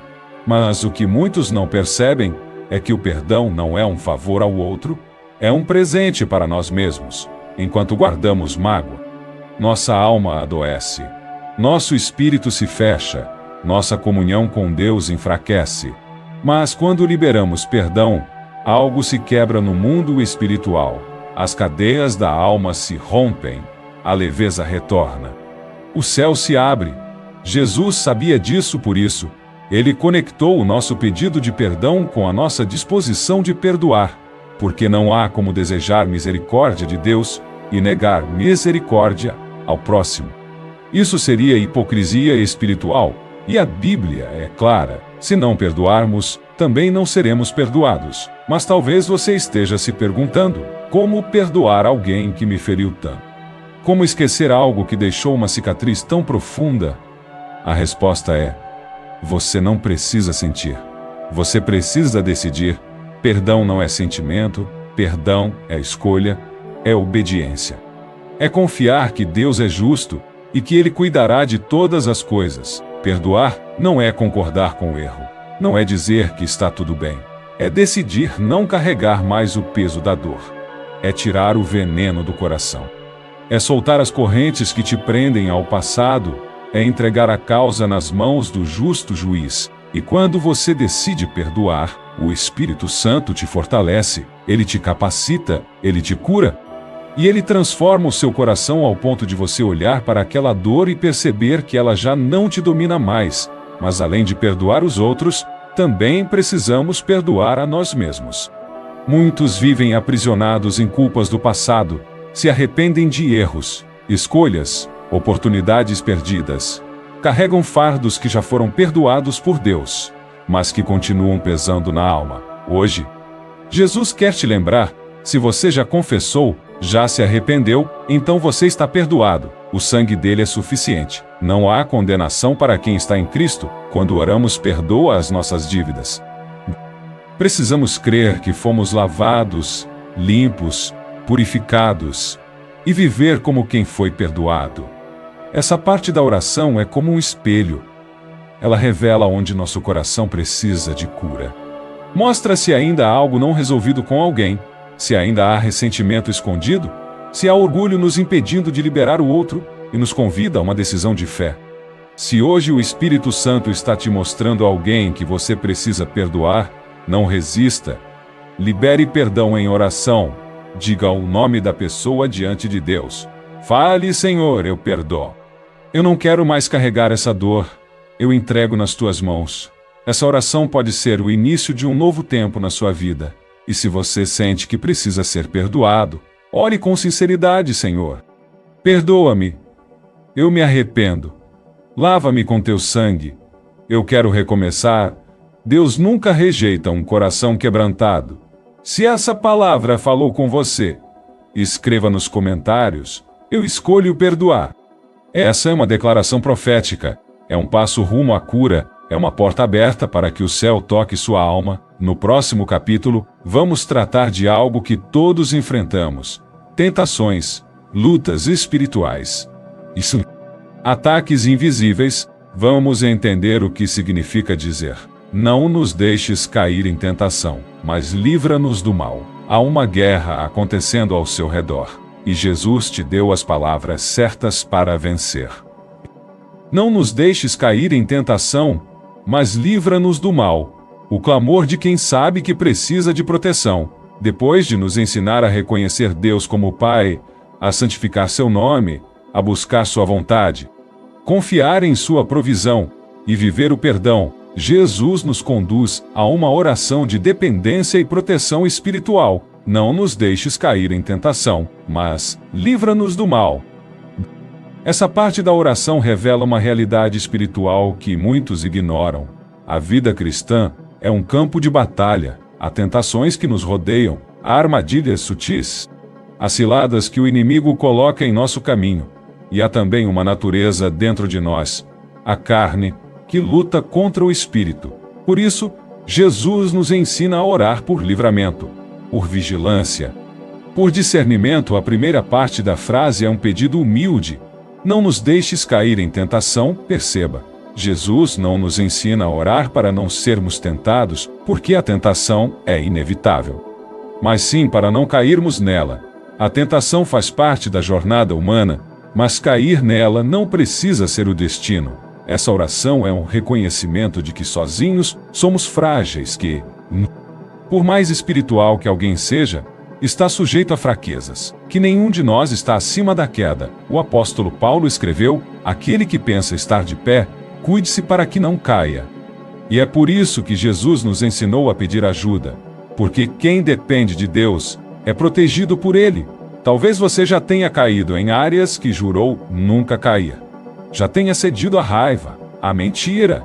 Mas o que muitos não percebem é que o perdão não é um favor ao outro, é um presente para nós mesmos. Enquanto guardamos mágoa, nossa alma adoece, nosso espírito se fecha, nossa comunhão com Deus enfraquece. Mas quando liberamos perdão, algo se quebra no mundo espiritual. As cadeias da alma se rompem, a leveza retorna. O céu se abre. Jesus sabia disso, por isso, ele conectou o nosso pedido de perdão com a nossa disposição de perdoar, porque não há como desejar misericórdia de Deus e negar misericórdia ao próximo. Isso seria hipocrisia espiritual, e a Bíblia é clara: se não perdoarmos, também não seremos perdoados. Mas talvez você esteja se perguntando: como perdoar alguém que me feriu tanto? Como esquecer algo que deixou uma cicatriz tão profunda? A resposta é: você não precisa sentir. Você precisa decidir. Perdão não é sentimento, perdão é escolha, é obediência. É confiar que Deus é justo e que Ele cuidará de todas as coisas. Perdoar não é concordar com o erro. Não é dizer que está tudo bem. É decidir não carregar mais o peso da dor. É tirar o veneno do coração. É soltar as correntes que te prendem ao passado. É entregar a causa nas mãos do justo juiz. E quando você decide perdoar, o Espírito Santo te fortalece, ele te capacita, ele te cura. E ele transforma o seu coração ao ponto de você olhar para aquela dor e perceber que ela já não te domina mais. Mas além de perdoar os outros, também precisamos perdoar a nós mesmos. Muitos vivem aprisionados em culpas do passado, se arrependem de erros, escolhas, oportunidades perdidas. Carregam fardos que já foram perdoados por Deus, mas que continuam pesando na alma. Hoje, Jesus quer te lembrar: se você já confessou, já se arrependeu, então você está perdoado. O sangue dele é suficiente. Não há condenação para quem está em Cristo. Quando oramos, perdoa as nossas dívidas. Precisamos crer que fomos lavados, limpos, purificados, e viver como quem foi perdoado. Essa parte da oração é como um espelho. Ela revela onde nosso coração precisa de cura. Mostra se ainda há algo não resolvido com alguém, se ainda há ressentimento escondido, se há orgulho nos impedindo de liberar o outro e nos convida a uma decisão de fé. Se hoje o Espírito Santo está te mostrando alguém que você precisa perdoar, não resista. Libere perdão em oração. Diga o nome da pessoa diante de Deus. Fale, Senhor, eu perdoo. Eu não quero mais carregar essa dor. Eu entrego nas tuas mãos. Essa oração pode ser o início de um novo tempo na sua vida. E se você sente que precisa ser perdoado, ore com sinceridade, Senhor. Perdoa-me. Eu me arrependo. Lava-me com teu sangue. Eu quero recomeçar. Deus nunca rejeita um coração quebrantado. Se essa palavra falou com você, escreva nos comentários: eu escolho perdoar. Essa é uma declaração profética. É um passo rumo à cura. É uma porta aberta para que o céu toque sua alma. No próximo capítulo, vamos tratar de algo que todos enfrentamos: tentações, lutas espirituais. Isso. Ataques invisíveis. Vamos entender o que significa dizer: não nos deixes cair em tentação, mas livra-nos do mal. Há uma guerra acontecendo ao seu redor, e Jesus te deu as palavras certas para vencer. Não nos deixes cair em tentação, mas livra-nos do mal. O clamor de quem sabe que precisa de proteção. Depois de nos ensinar a reconhecer Deus como Pai, a santificar seu nome, a buscar sua vontade, confiar em sua provisão e viver o perdão, Jesus nos conduz a uma oração de dependência e proteção espiritual. Não nos deixes cair em tentação, mas livra-nos do mal. Essa parte da oração revela uma realidade espiritual que muitos ignoram. A vida cristã é um campo de batalha. Há tentações que nos rodeiam, há armadilhas sutis, há ciladas que o inimigo coloca em nosso caminho. E há também uma natureza dentro de nós, a carne, que luta contra o espírito. Por isso, Jesus nos ensina a orar por livramento, por vigilância, por discernimento. A primeira parte da frase é um pedido humilde: não nos deixes cair em tentação. Perceba, Jesus não nos ensina a orar para não sermos tentados, porque a tentação é inevitável, mas sim para não cairmos nela. A tentação faz parte da jornada humana, mas cair nela não precisa ser o destino. Essa oração é um reconhecimento de que sozinhos somos frágeis, que, por mais espiritual que alguém seja, está sujeito a fraquezas, que nenhum de nós está acima da queda. O apóstolo Paulo escreveu: aquele que pensa estar de pé, cuide-se para que não caia. E é por isso que Jesus nos ensinou a pedir ajuda, porque quem depende de Deus é protegido por Ele. Talvez você já tenha caído em áreas que jurou nunca cair. Já tenha cedido à raiva, à mentira,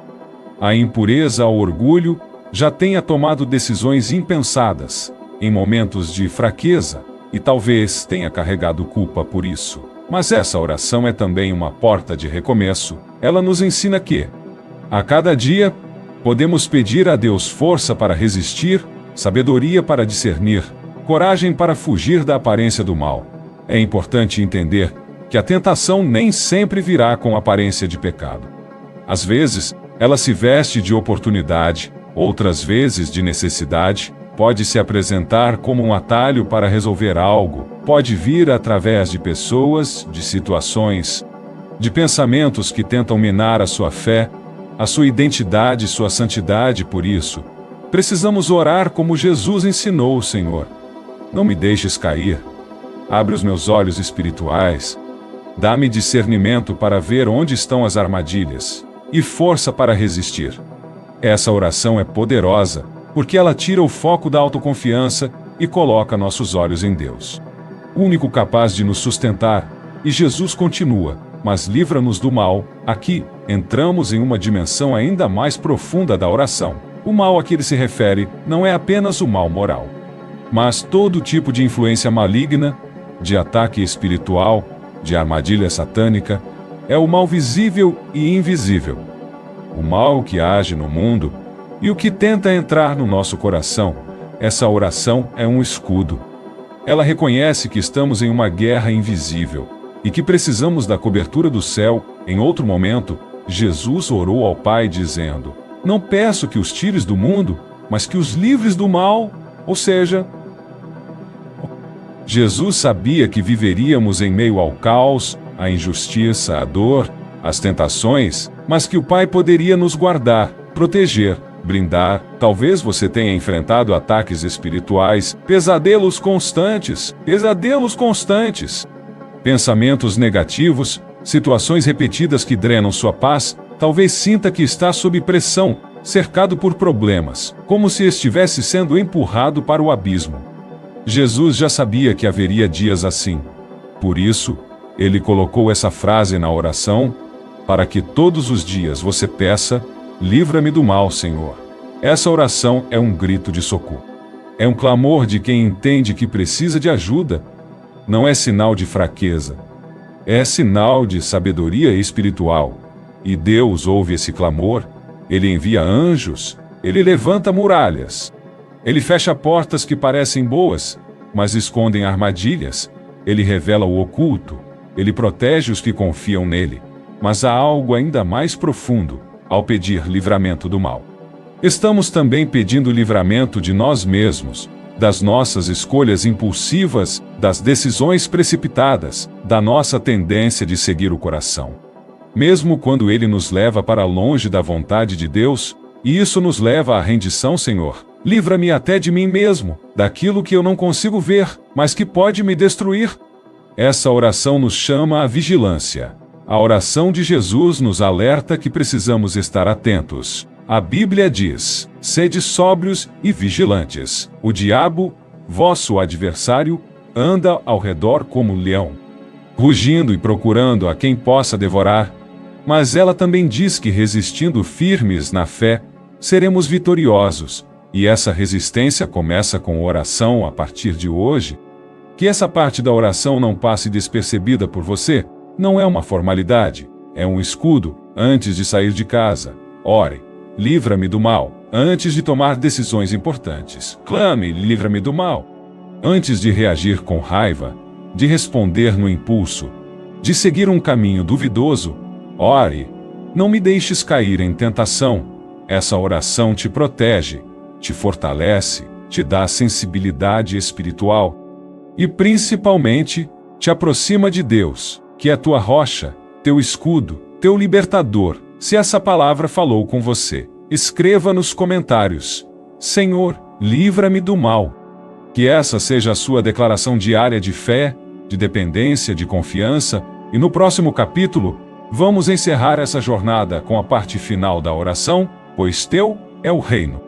à impureza, ao orgulho, já tenha tomado decisões impensadas, em momentos de fraqueza, e talvez tenha carregado culpa por isso. Mas essa oração é também uma porta de recomeço. Ela nos ensina que, a cada dia, podemos pedir a Deus força para resistir, sabedoria para discernir, coragem para fugir da aparência do mal. É importante entender que a tentação nem sempre virá com aparência de pecado. Às vezes, ela se veste de oportunidade, outras vezes de necessidade, pode se apresentar como um atalho para resolver algo, pode vir através de pessoas, de situações, de pensamentos que tentam minar a sua fé, a sua identidade e sua santidade. Por isso, precisamos orar como Jesus ensinou: Senhor, não me deixes cair. Abre os meus olhos espirituais. Dá-me discernimento para ver onde estão as armadilhas, e força para resistir. Essa oração é poderosa, porque ela tira o foco da autoconfiança e coloca nossos olhos em Deus, o único capaz de nos sustentar. E Jesus continua: mas livra-nos do mal. Aqui, entramos em uma dimensão ainda mais profunda da oração. O mal a que ele se refere não é apenas o mal moral, mas todo tipo de influência maligna, de ataque espiritual, de armadilha satânica. É o mal visível e invisível. O mal que age no mundo e o que tenta entrar no nosso coração. Essa oração é um escudo. Ela reconhece que estamos em uma guerra invisível, e que precisamos da cobertura do céu, em outro momento, Jesus orou ao Pai dizendo: não peço que os tires do mundo, mas que os livres do mal, ou seja, Jesus sabia que viveríamos em meio ao caos, à injustiça, à dor, às tentações, mas que o Pai poderia nos guardar, proteger, brindar. Talvez você tenha enfrentado ataques espirituais, pesadelos constantes, pensamentos negativos, situações repetidas que drenam sua paz. Talvez sinta que está sob pressão, cercado por problemas, como se estivesse sendo empurrado para o abismo. Jesus já sabia que haveria dias assim. Por isso, ele colocou essa frase na oração, para que todos os dias você peça: livra-me do mal, Senhor. Essa oração é um grito de socorro. É um clamor de quem entende que precisa de ajuda. Não é sinal de fraqueza. É sinal de sabedoria espiritual. E Deus ouve esse clamor. Ele envia anjos. Ele levanta muralhas. Ele fecha portas que parecem boas, mas escondem armadilhas. Ele revela o oculto. Ele protege os que confiam nele. Mas há algo ainda mais profundo ao pedir livramento do mal. Estamos também pedindo livramento de nós mesmos, das nossas escolhas impulsivas, das decisões precipitadas, da nossa tendência de seguir o coração. Mesmo quando ele nos leva para longe da vontade de Deus, e isso nos leva à rendição, Senhor, livra-me até de mim mesmo, daquilo que eu não consigo ver, mas que pode me destruir. Essa oração nos chama à vigilância. A oração de Jesus nos alerta que precisamos estar atentos. A Bíblia diz: sede sóbrios e vigilantes. O diabo, vosso adversário, anda ao redor como um leão, rugindo e procurando a quem possa devorar. Mas ela também diz que, resistindo firmes na fé, seremos vitoriosos. E essa resistência começa com oração a partir de hoje. Que essa parte da oração não passe despercebida por você. Não é uma formalidade, é um escudo. Antes de sair de casa, ore: livra-me do mal. Antes de tomar decisões importantes, clame: livra-me do mal. Antes de reagir com raiva, de responder no impulso, de seguir um caminho duvidoso, ore: não me deixes cair em tentação. Essa oração te protege, te fortalece, te dá sensibilidade espiritual e, principalmente, te aproxima de Deus, que é tua rocha, teu escudo, teu libertador. Se essa palavra falou com você, escreva nos comentários: Senhor, livra-me do mal. Que essa seja a sua declaração diária de fé, de dependência, de confiança. E no próximo capítulo, vamos encerrar essa jornada com a parte final da oração: pois teu é o reino,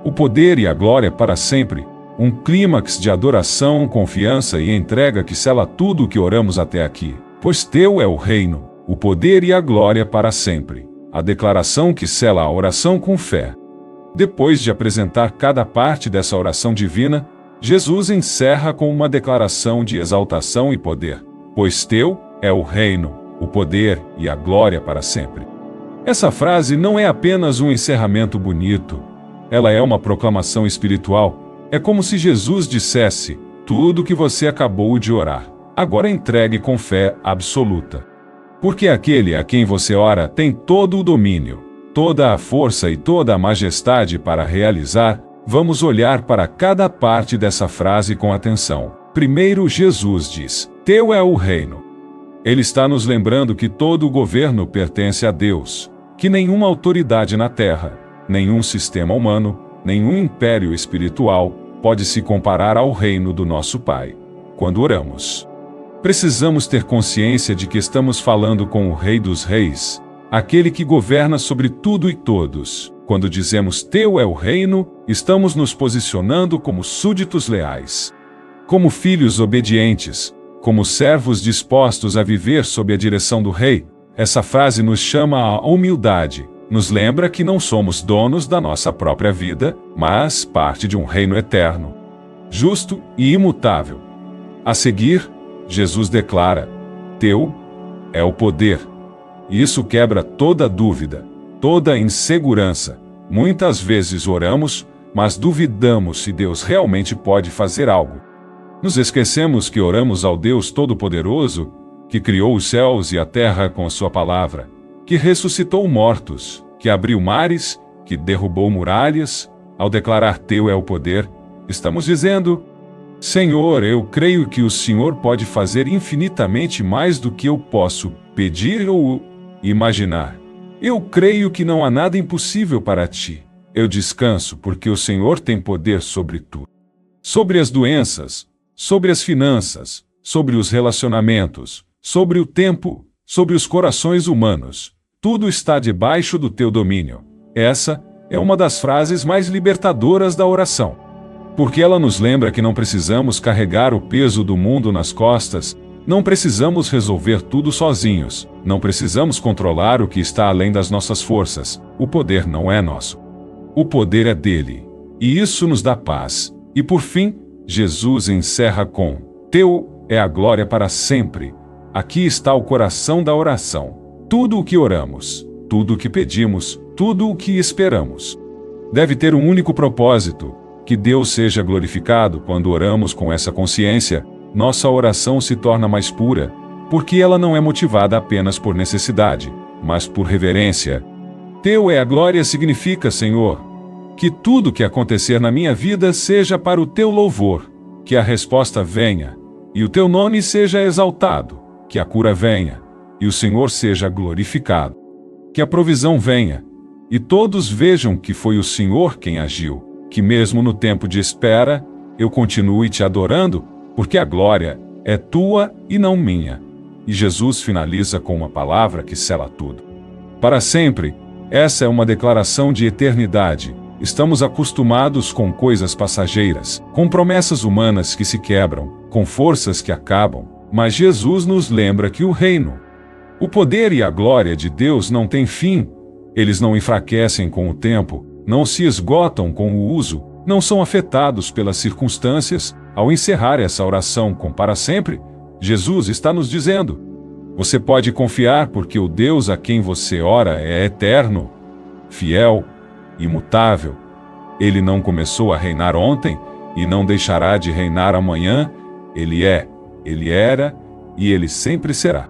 o poder e a glória para sempre. Um clímax de adoração, confiança e entrega que sela tudo o que oramos até aqui. Pois teu é o reino, o poder e a glória para sempre. A declaração que sela a oração com fé. Depois de apresentar cada parte dessa oração divina, Jesus encerra com uma declaração de exaltação e poder. Pois teu é o reino, o poder e a glória para sempre. Essa frase não é apenas um encerramento bonito. Ela é uma proclamação espiritual. É como se Jesus dissesse: tudo que você acabou de orar, agora entregue com fé absoluta. Porque aquele a quem você ora tem todo o domínio, toda a força e toda a majestade para realizar. Vamos olhar para cada parte dessa frase com atenção. Primeiro, Jesus diz: teu é o reino. Ele está nos lembrando que todo o governo pertence a Deus, que nenhuma autoridade na terra, nenhum sistema humano, nenhum império espiritual pode se comparar ao reino do nosso Pai. Quando oramos, precisamos ter consciência de que estamos falando com o Rei dos Reis, aquele que governa sobre tudo e todos. Quando dizemos teu é o reino, estamos nos posicionando como súditos leais, como filhos obedientes, como servos dispostos a viver sob a direção do Rei. Essa frase nos chama à humildade, nos lembra que não somos donos da nossa própria vida, mas parte de um reino eterno, justo e imutável. A seguir, Jesus declara: teu é o poder. Isso quebra toda dúvida, toda insegurança. Muitas vezes oramos, mas duvidamos se Deus realmente pode fazer algo. Nos esquecemos que oramos ao Deus Todo-Poderoso, que criou os céus e a terra com a sua palavra, que ressuscitou mortos, que abriu mares, que derrubou muralhas, ao declarar teu é o poder, estamos dizendo: Senhor, eu creio que o Senhor pode fazer infinitamente mais do que eu posso pedir ou imaginar. Eu creio que não há nada impossível para ti. Eu descanso porque o Senhor tem poder sobre tudo. Sobre as doenças, sobre as finanças, sobre os relacionamentos, sobre o tempo, sobre os corações humanos. Tudo está debaixo do teu domínio. Essa é uma das frases mais libertadoras da oração. Porque ela nos lembra que não precisamos carregar o peso do mundo nas costas, não precisamos resolver tudo sozinhos, não precisamos controlar o que está além das nossas forças. O poder não é nosso. O poder é dele. E isso nos dá paz. E por fim, Jesus encerra com: Teu é a glória para sempre. Aqui está o coração da oração. Tudo o que oramos, tudo o que pedimos, tudo o que esperamos, deve ter um único propósito: que Deus seja glorificado. Quando oramos com essa consciência, nossa oração se torna mais pura, porque ela não é motivada apenas por necessidade, mas por reverência. Teu é a glória significa, Senhor, que tudo que acontecer na minha vida seja para o teu louvor, que a resposta venha, e o teu nome seja exaltado, que a cura venha, e o Senhor seja glorificado, que a provisão venha, e todos vejam que foi o Senhor quem agiu, que mesmo no tempo de espera, eu continue te adorando, porque a glória é tua e não minha. E Jesus finaliza com uma palavra que sela tudo. Para sempre, essa é uma declaração de eternidade. Estamos acostumados com coisas passageiras, com promessas humanas que se quebram, com forças que acabam, mas Jesus nos lembra que o reino, o poder e a glória de Deus não têm fim. Eles não enfraquecem com o tempo, não se esgotam com o uso, não são afetados pelas circunstâncias. Ao encerrar essa oração com para sempre, Jesus está nos dizendo: você pode confiar porque o Deus a quem você ora é eterno, fiel, imutável. Ele não começou a reinar ontem e não deixará de reinar amanhã. Ele é, ele era e ele sempre será.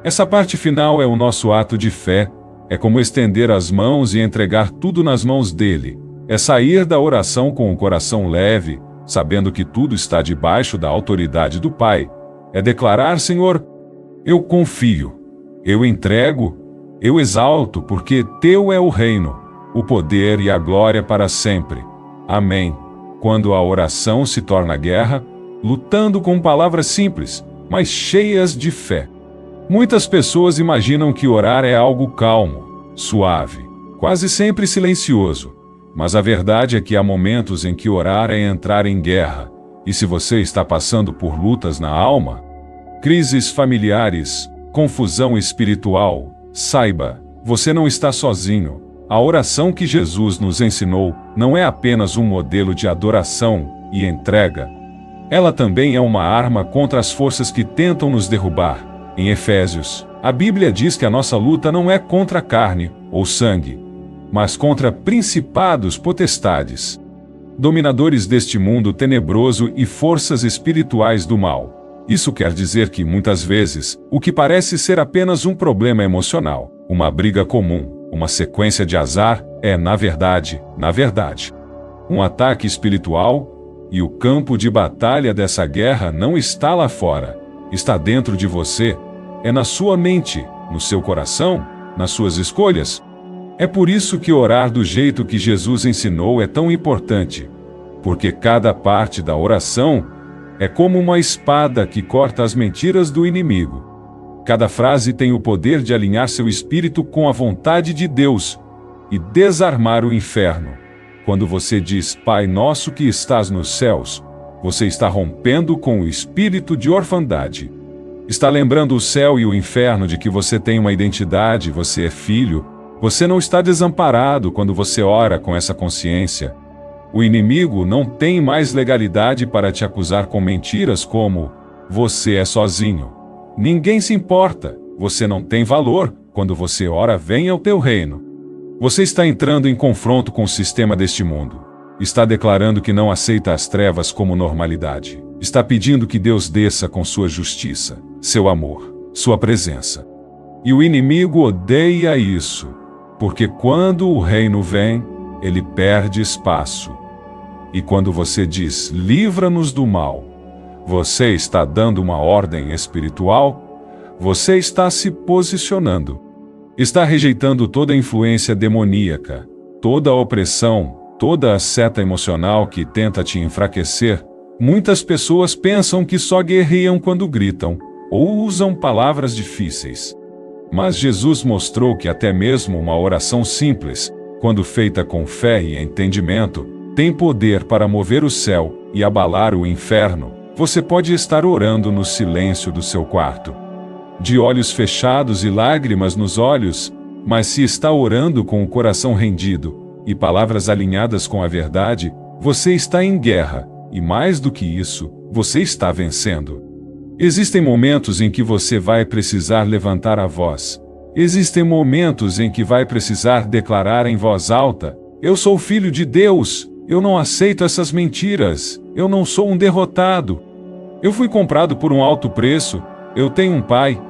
Essa parte final é o nosso ato de fé. É como estender as mãos e entregar tudo nas mãos dele. É sair da oração com o coração leve, sabendo que tudo está debaixo da autoridade do Pai. É declarar: Senhor, eu confio, eu entrego, eu exalto, porque teu é o reino, o poder e a glória para sempre. Amém. Quando a oração se torna guerra, lutando com palavras simples, mas cheias de fé. Muitas pessoas imaginam que orar é algo calmo, suave, quase sempre silencioso. Mas a verdade é que há momentos em que orar é entrar em guerra. E se você está passando por lutas na alma, crises familiares, confusão espiritual, saiba, você não está sozinho. A oração que Jesus nos ensinou não é apenas um modelo de adoração e entrega. Ela também é uma arma contra as forças que tentam nos derrubar. Em Efésios, a Bíblia diz que a nossa luta não é contra carne ou sangue, mas contra principados, potestades, dominadores deste mundo tenebroso e forças espirituais do mal. Isso quer dizer que, muitas vezes, o que parece ser apenas um problema emocional, uma briga comum, uma sequência de azar, é, na verdade, um ataque espiritual, e o campo de batalha dessa guerra não está lá fora, está dentro de você, é na sua mente, no seu coração, nas suas escolhas. É por isso que orar do jeito que Jesus ensinou é tão importante, porque cada parte da oração é como uma espada que corta as mentiras do inimigo. Cada frase tem o poder de alinhar seu espírito com a vontade de Deus e desarmar o inferno. Quando você diz Pai Nosso que estás nos céus, você está rompendo com o espírito de orfandade. Está lembrando o céu e o inferno de que você tem uma identidade, você é filho. Você não está desamparado quando você ora com essa consciência. O inimigo não tem mais legalidade para te acusar com mentiras como: você é sozinho. Ninguém se importa, você não tem valor, quando você ora venha o teu reino. Você está entrando em confronto com o sistema deste mundo. Está declarando que não aceita as trevas como normalidade. Está pedindo que Deus desça com sua justiça, seu amor, sua presença. E o inimigo odeia isso, porque quando o reino vem, ele perde espaço. E quando você diz, livra-nos do mal, você está dando uma ordem espiritual, você está se posicionando. Está rejeitando toda a influência demoníaca, toda a opressão, toda a seta emocional que tenta te enfraquecer. Muitas pessoas pensam que só guerreiam quando gritam, ou usam palavras difíceis. Mas Jesus mostrou que até mesmo uma oração simples, quando feita com fé e entendimento, tem poder para mover o céu e abalar o inferno. Você pode estar orando no silêncio do seu quarto, de olhos fechados e lágrimas nos olhos, mas se está orando com o coração rendido e palavras alinhadas com a verdade, você está em guerra, e mais do que isso, você está vencendo. Existem momentos em que você vai precisar levantar a voz. Existem momentos em que vai precisar declarar em voz alta: eu sou filho de Deus, eu não aceito essas mentiras, eu não sou um derrotado. Eu fui comprado por um alto preço, eu tenho um pai,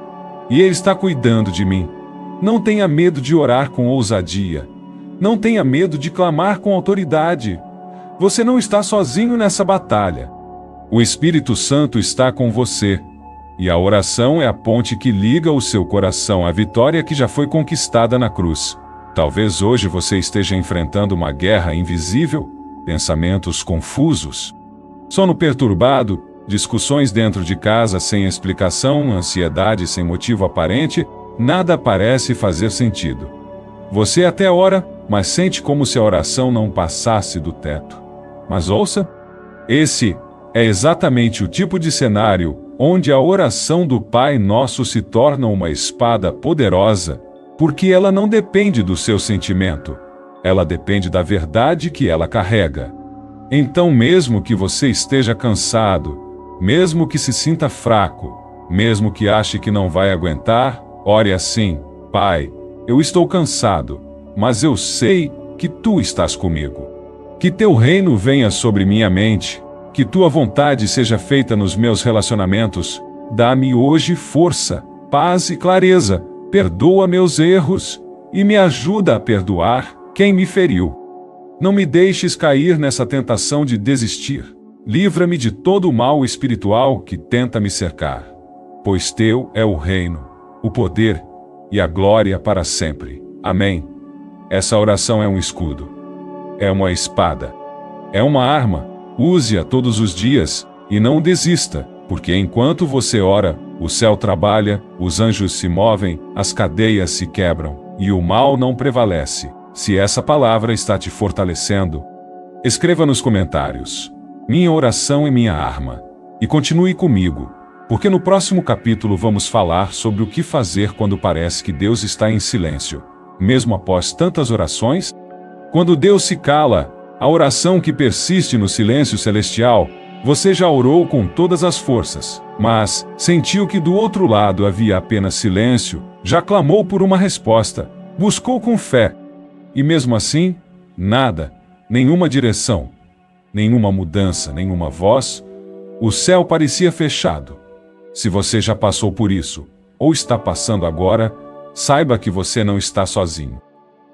e ele está cuidando de mim. Não tenha medo de orar com ousadia. Não tenha medo de clamar com autoridade. Você não está sozinho nessa batalha. O Espírito Santo está com você. E a oração é a ponte que liga o seu coração à vitória que já foi conquistada na cruz. Talvez hoje você esteja enfrentando uma guerra invisível, pensamentos confusos, sono perturbado, discussões dentro de casa sem explicação, ansiedade sem motivo aparente, nada parece fazer sentido. Você até ora, mas sente como se a oração não passasse do teto. Mas ouça, esse é exatamente o tipo de cenário onde a oração do Pai Nosso se torna uma espada poderosa, porque ela não depende do seu sentimento, ela depende da verdade que ela carrega. Então, mesmo que você esteja cansado, mesmo que se sinta fraco, mesmo que ache que não vai aguentar, ore assim: Pai, eu estou cansado, mas eu sei que Tu estás comigo. Que Teu reino venha sobre minha mente, que Tua vontade seja feita nos meus relacionamentos. Dá-me hoje força, paz e clareza, perdoa meus erros e me ajuda a perdoar quem me feriu. Não me deixes cair nessa tentação de desistir. Livra-me de todo o mal espiritual que tenta me cercar, pois Teu é o reino, o poder e a glória para sempre. Amém. Essa oração é um escudo, é uma espada, é uma arma. Use-a todos os dias e não desista, porque enquanto você ora, o céu trabalha, os anjos se movem, as cadeias se quebram e o mal não prevalece. Se essa palavra está te fortalecendo, escreva nos comentários: minha oração é minha arma. E continue comigo, porque no próximo capítulo vamos falar sobre o que fazer quando parece que Deus está em silêncio, mesmo após tantas orações. Quando Deus se cala, a oração que persiste no silêncio celestial, você já orou com todas as forças, mas sentiu que do outro lado havia apenas silêncio, já clamou por uma resposta, buscou com fé, e mesmo assim, nada, nenhuma direção, nenhuma mudança, nenhuma voz. O céu parecia fechado. Se você já passou por isso, ou está passando agora, saiba que você não está sozinho.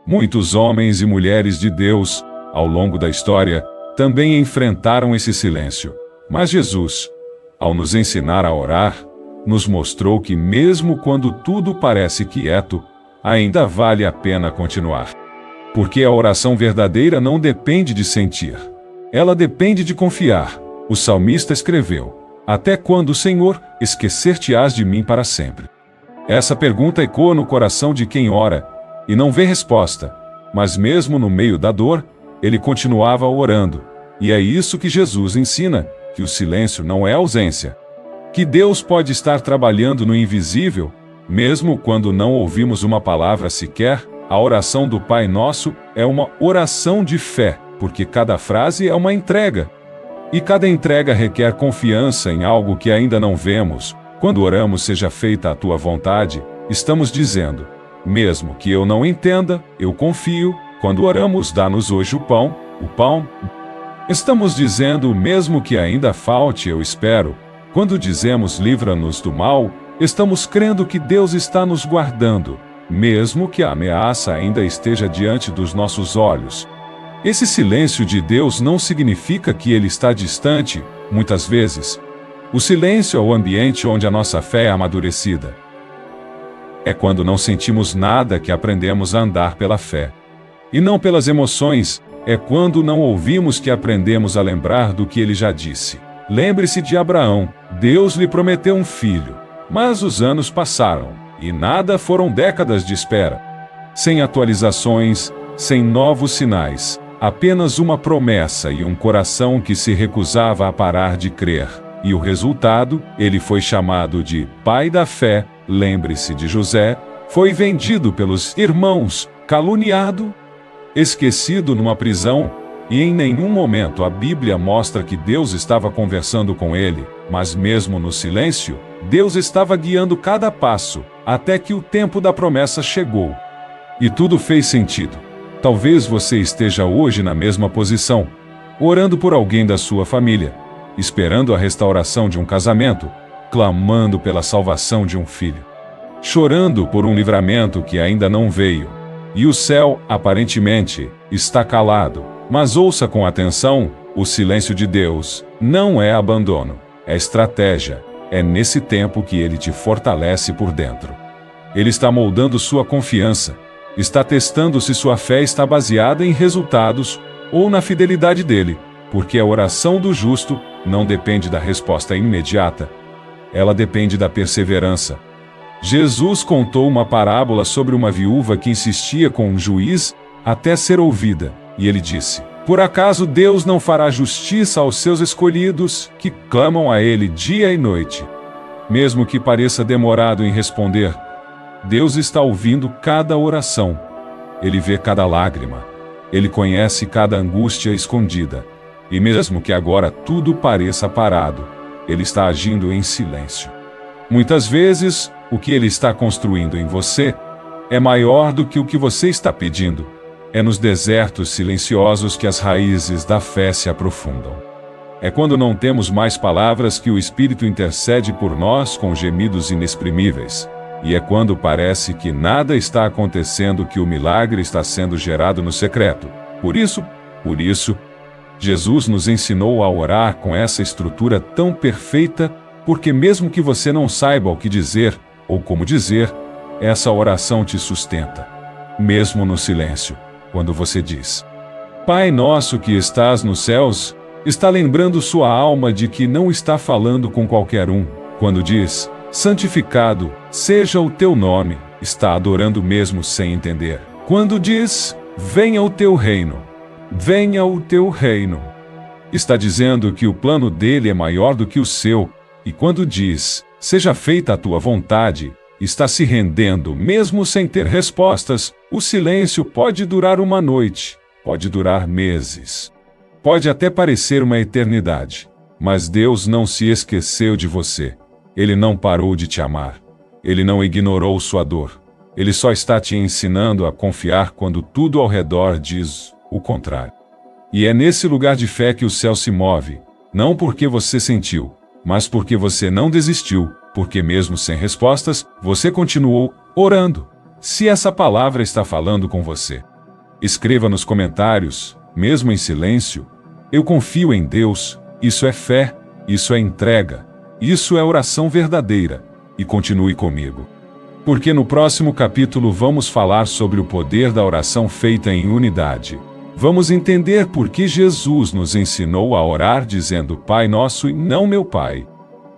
Muitos homens e mulheres de Deus, ao longo da história, também enfrentaram esse silêncio. Mas Jesus, ao nos ensinar a orar, nos mostrou que mesmo quando tudo parece quieto, ainda vale a pena continuar. Porque a oração verdadeira não depende de sentir. Ela depende de confiar. O salmista escreveu: até quando, Senhor, esquecer-te-ás de mim para sempre? Essa pergunta ecoa no coração de quem ora e não vê resposta, mas mesmo no meio da dor, ele continuava orando. E é isso que Jesus ensina, que o silêncio não é ausência. Que Deus pode estar trabalhando no invisível, mesmo quando não ouvimos uma palavra sequer. A oração do Pai Nosso é uma oração de fé, porque cada frase é uma entrega. E cada entrega requer confiança em algo que ainda não vemos. Quando oramos seja feita a tua vontade, estamos dizendo: mesmo que eu não entenda, eu confio. Quando oramos dá-nos hoje o pão, estamos dizendo mesmo que ainda falte, eu espero. Quando dizemos livra-nos do mal, Estamos crendo que Deus está nos guardando, mesmo que a ameaça ainda esteja diante dos nossos olhos. Esse silêncio de Deus não significa que Ele está distante, muitas vezes. O silêncio é o ambiente onde a nossa fé é amadurecida. É quando não sentimos nada que aprendemos a andar pela fé. E não pelas emoções, é quando não ouvimos que aprendemos a lembrar do que Ele já disse. Lembre-se de Abraão, Deus lhe prometeu um filho, mas os anos passaram, e nada foram décadas de espera. Sem atualizações, sem novos sinais, apenas uma promessa e um coração que se recusava a parar de crer. E o resultado, ele foi chamado de pai da fé. Lembre-se de José, foi vendido pelos irmãos, caluniado, esquecido numa prisão, e em nenhum momento a Bíblia mostra que Deus estava conversando com ele, mas mesmo no silêncio, Deus estava guiando cada passo, até que o tempo da promessa chegou. E tudo fez sentido. Talvez você esteja hoje na mesma posição, orando por alguém da sua família, esperando a restauração de um casamento, clamando pela salvação de um filho, chorando por um livramento que ainda não veio. E o céu, aparentemente, está calado. Mas ouça com atenção, o silêncio de Deus não é abandono, é estratégia. É nesse tempo que Ele te fortalece por dentro. Ele está moldando sua confiança, está testando se sua fé está baseada em resultados ou na fidelidade dele, porque a oração do justo não depende da resposta imediata. Ela depende da perseverança. Jesus contou uma parábola sobre uma viúva que insistia com um juiz até ser ouvida, e ele disse: por acaso Deus não fará justiça aos seus escolhidos, que clamam a Ele dia e noite? Mesmo que pareça demorado em responder, Deus está ouvindo cada oração. Ele vê cada lágrima. Ele conhece cada angústia escondida. E mesmo que agora tudo pareça parado, Ele está agindo em silêncio. Muitas vezes, o que Ele está construindo em você é maior do que o que você está pedindo. É nos desertos silenciosos que as raízes da fé se aprofundam. É quando não temos mais palavras que o Espírito intercede por nós com gemidos inexprimíveis. E é quando parece que nada está acontecendo que o milagre está sendo gerado no secreto. Por isso, Jesus nos ensinou a orar com essa estrutura tão perfeita, porque mesmo que você não saiba o que dizer, ou como dizer, essa oração te sustenta. Mesmo no silêncio, quando você diz: Pai nosso que estás nos céus, está lembrando sua alma de que não está falando com qualquer um. Quando diz: santificado seja o teu nome, está adorando mesmo sem entender. Quando diz: venha o teu reino, venha o teu reino, está dizendo que o plano dele é maior do que o seu. E quando diz: seja feita a tua vontade, está se rendendo mesmo sem ter respostas. O silêncio pode durar uma noite, pode durar meses, pode até parecer uma eternidade. Mas Deus não se esqueceu de você. Ele não parou de te amar. Ele não ignorou sua dor. Ele só está te ensinando a confiar quando tudo ao redor diz o contrário. E é nesse lugar de fé que o céu se move, não porque você sentiu, mas porque você não desistiu, porque mesmo sem respostas, você continuou orando. Se essa palavra está falando com você, escreva nos comentários, mesmo em silêncio: eu confio em Deus. Isso é fé, isso é entrega, isso é oração verdadeira. E continue comigo, porque no próximo capítulo vamos falar sobre o poder da oração feita em unidade. Vamos entender por que Jesus nos ensinou a orar dizendo Pai Nosso e não meu Pai.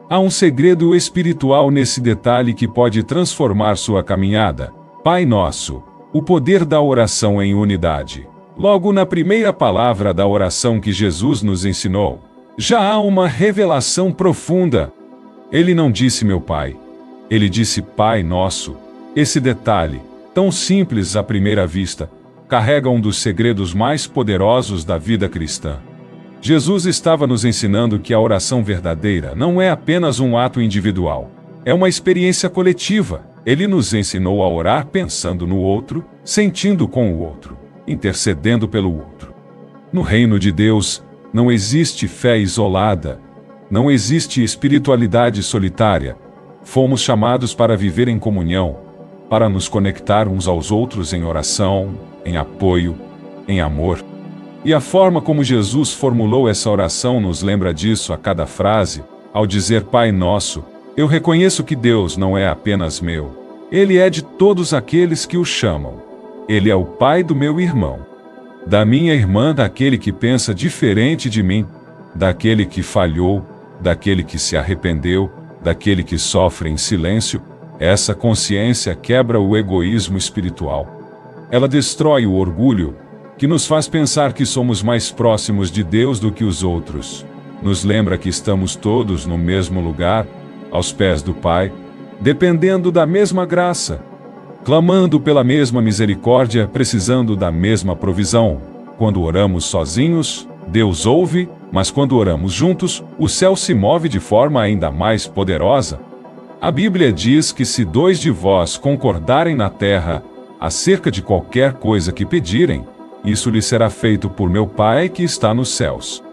Há um segredo espiritual nesse detalhe que pode transformar sua caminhada. Pai Nosso, o poder da oração em unidade. Logo na primeira palavra da oração que Jesus nos ensinou, já há uma revelação profunda. Ele não disse meu Pai. Ele disse Pai Nosso. Esse detalhe, tão simples à primeira vista, carrega um dos segredos mais poderosos da vida cristã. Jesus estava nos ensinando que a oração verdadeira não é apenas um ato individual. É uma experiência coletiva. Ele nos ensinou a orar pensando no outro, sentindo com o outro, intercedendo pelo outro. No reino de Deus, não existe fé isolada. Não existe espiritualidade solitária. Fomos chamados para viver em comunhão, para nos conectar uns aos outros em oração, em apoio, em amor. E a forma como Jesus formulou essa oração nos lembra disso a cada frase, ao dizer Pai Nosso. Eu reconheço que Deus não é apenas meu. Ele é de todos aqueles que o chamam. Ele é o pai do meu irmão, da minha irmã, daquele que pensa diferente de mim, daquele que falhou, daquele que se arrependeu, daquele que sofre em silêncio. Essa consciência quebra o egoísmo espiritual. Ela destrói o orgulho, que nos faz pensar que somos mais próximos de Deus do que os outros. Nos lembra que estamos todos no mesmo lugar, aos pés do Pai, dependendo da mesma graça, clamando pela mesma misericórdia, precisando da mesma provisão. Quando oramos sozinhos, Deus ouve, mas quando oramos juntos, o céu se move de forma ainda mais poderosa. A Bíblia diz que se 2 de vós concordarem na terra acerca de qualquer coisa que pedirem, isso lhe será feito por meu Pai que está nos céus.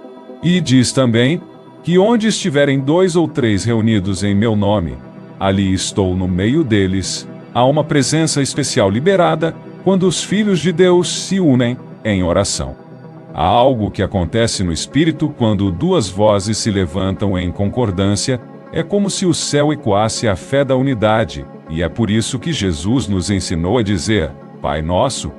E diz também que onde estiverem 2 ou 3 reunidos em meu nome, ali estou no meio deles. Há uma presença especial liberada quando os filhos de Deus se unem em oração. Há algo que acontece no Espírito quando 2 vozes se levantam em concordância. É como se o céu ecoasse a fé da unidade, e é por isso que Jesus nos ensinou a dizer, Pai Nosso,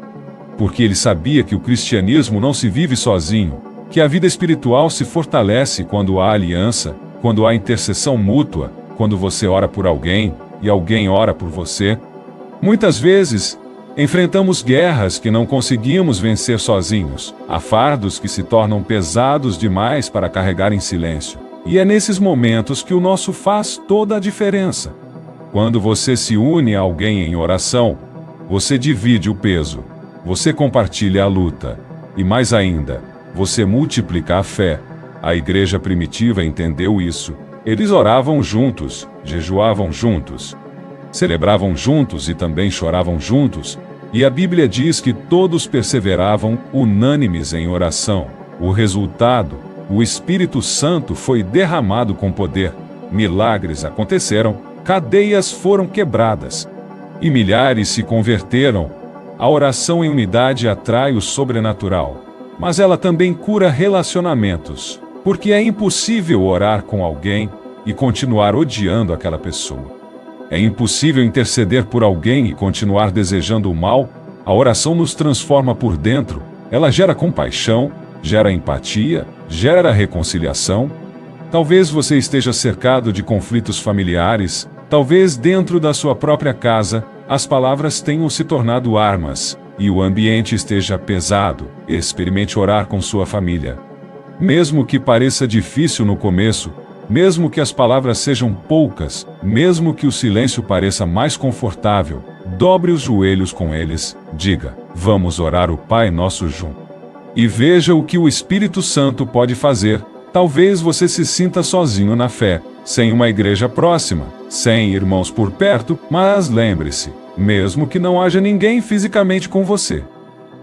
porque ele sabia que o cristianismo não se vive sozinho, que a vida espiritual se fortalece quando há aliança, quando há intercessão mútua, quando você ora por alguém e alguém ora por você. Muitas vezes, enfrentamos guerras que não conseguimos vencer sozinhos, há fardos que se tornam pesados demais para carregar em silêncio. E é nesses momentos que o nosso faz toda a diferença. Quando você se une a alguém em oração, você divide o peso, você compartilha a luta, e mais ainda, você multiplica a fé. A igreja primitiva entendeu isso. Eles oravam juntos, jejuavam juntos, celebravam juntos e também choravam juntos, e a Bíblia diz que todos perseveravam unânimes em oração. O resultado, o Espírito Santo foi derramado com poder, milagres aconteceram, cadeias foram quebradas, e milhares se converteram. A oração em unidade atrai o sobrenatural, mas ela também cura relacionamentos, porque é impossível orar com alguém e continuar odiando aquela pessoa. É impossível interceder por alguém e continuar desejando o mal. A oração nos transforma por dentro, ela gera compaixão, gera empatia, gera reconciliação. Talvez você esteja cercado de conflitos familiares, talvez dentro da sua própria casa, as palavras tenham se tornado armas, e o ambiente esteja pesado. Experimente orar com sua família. Mesmo que pareça difícil no começo, mesmo que as palavras sejam poucas, mesmo que o silêncio pareça mais confortável, dobre os joelhos com eles, diga, vamos orar o Pai Nosso junto. E veja o que o Espírito Santo pode fazer. Talvez você se sinta sozinho na fé, sem uma igreja próxima, sem irmãos por perto, mas lembre-se, mesmo que não haja ninguém fisicamente com você,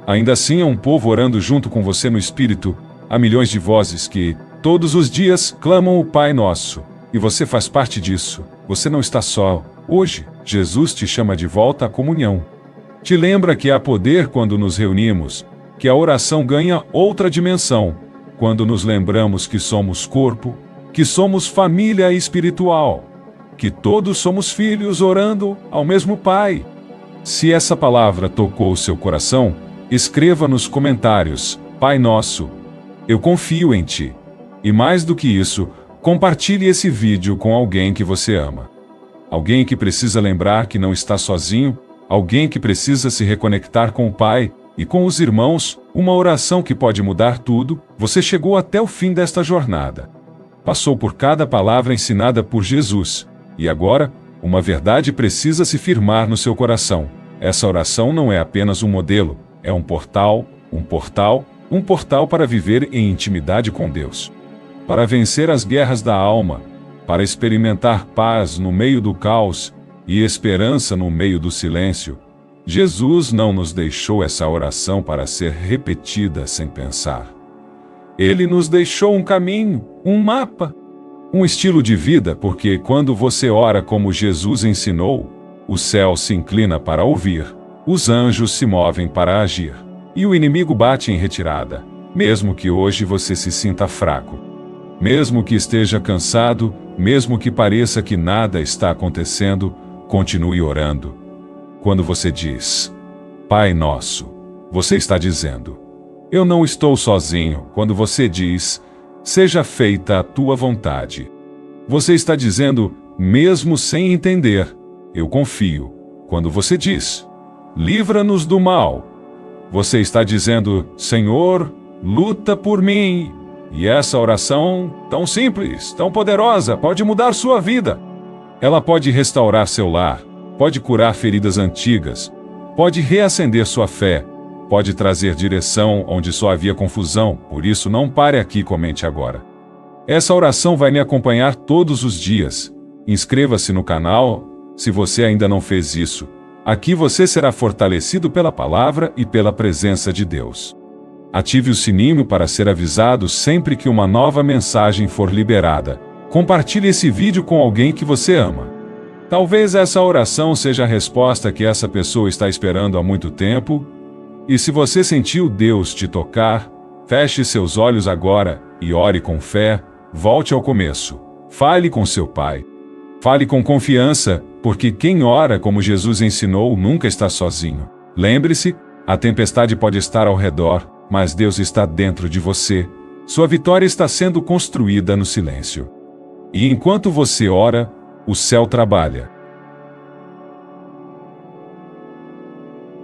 ainda assim há um povo orando junto com você no Espírito. Há milhões de vozes que, todos os dias, clamam o Pai Nosso, e você faz parte disso. Você não está só. Hoje, Jesus te chama de volta à comunhão. Te lembra que há poder quando nos reunimos, que a oração ganha outra dimensão, quando nos lembramos que somos corpo, que somos família espiritual, que todos somos filhos orando ao mesmo Pai. Se essa palavra tocou o seu coração, escreva nos comentários, Pai Nosso, eu confio em Ti. E mais do que isso, compartilhe esse vídeo com alguém que você ama. Alguém que precisa lembrar que não está sozinho, alguém que precisa se reconectar com o Pai e com os irmãos, uma oração que pode mudar tudo. Você chegou até o fim desta jornada. Passou por cada palavra ensinada por Jesus. E agora, uma verdade precisa se firmar no seu coração. Essa oração não é apenas um modelo, é um portal para viver em intimidade com Deus. Para vencer as guerras da alma, para experimentar paz no meio do caos e esperança no meio do silêncio. Jesus não nos deixou essa oração para ser repetida sem pensar. Ele nos deixou um caminho, um mapa. Um estilo de vida porque quando você ora como Jesus ensinou, o céu se inclina para ouvir, os anjos se movem para agir, e o inimigo bate em retirada, mesmo que hoje você se sinta fraco. Mesmo que esteja cansado, mesmo que pareça que nada está acontecendo, continue orando. Quando você diz, Pai Nosso, você está dizendo, eu não estou sozinho. Quando você diz, seja feita a tua vontade, você está dizendo, mesmo sem entender, eu confio. Quando você diz, livra-nos do mal, você está dizendo, Senhor, luta por mim. E essa oração, tão simples, tão poderosa, pode mudar sua vida. Ela pode restaurar seu lar, pode curar feridas antigas, pode reacender sua fé, pode trazer direção onde só havia confusão. Por isso, não pare aqui e comente agora. Essa oração vai me acompanhar todos os dias. Inscreva-se no canal, se você ainda não fez isso. Aqui você será fortalecido pela palavra e pela presença de Deus. Ative o sininho para ser avisado sempre que uma nova mensagem for liberada. Compartilhe esse vídeo com alguém que você ama. Talvez essa oração seja a resposta que essa pessoa está esperando há muito tempo. E se você sentiu Deus te tocar, feche seus olhos agora e ore com fé. Volte ao começo. Fale com seu Pai. Fale com confiança, porque quem ora como Jesus ensinou nunca está sozinho. Lembre-se, a tempestade pode estar ao redor, mas Deus está dentro de você. Sua vitória está sendo construída no silêncio. E enquanto você ora, o céu trabalha.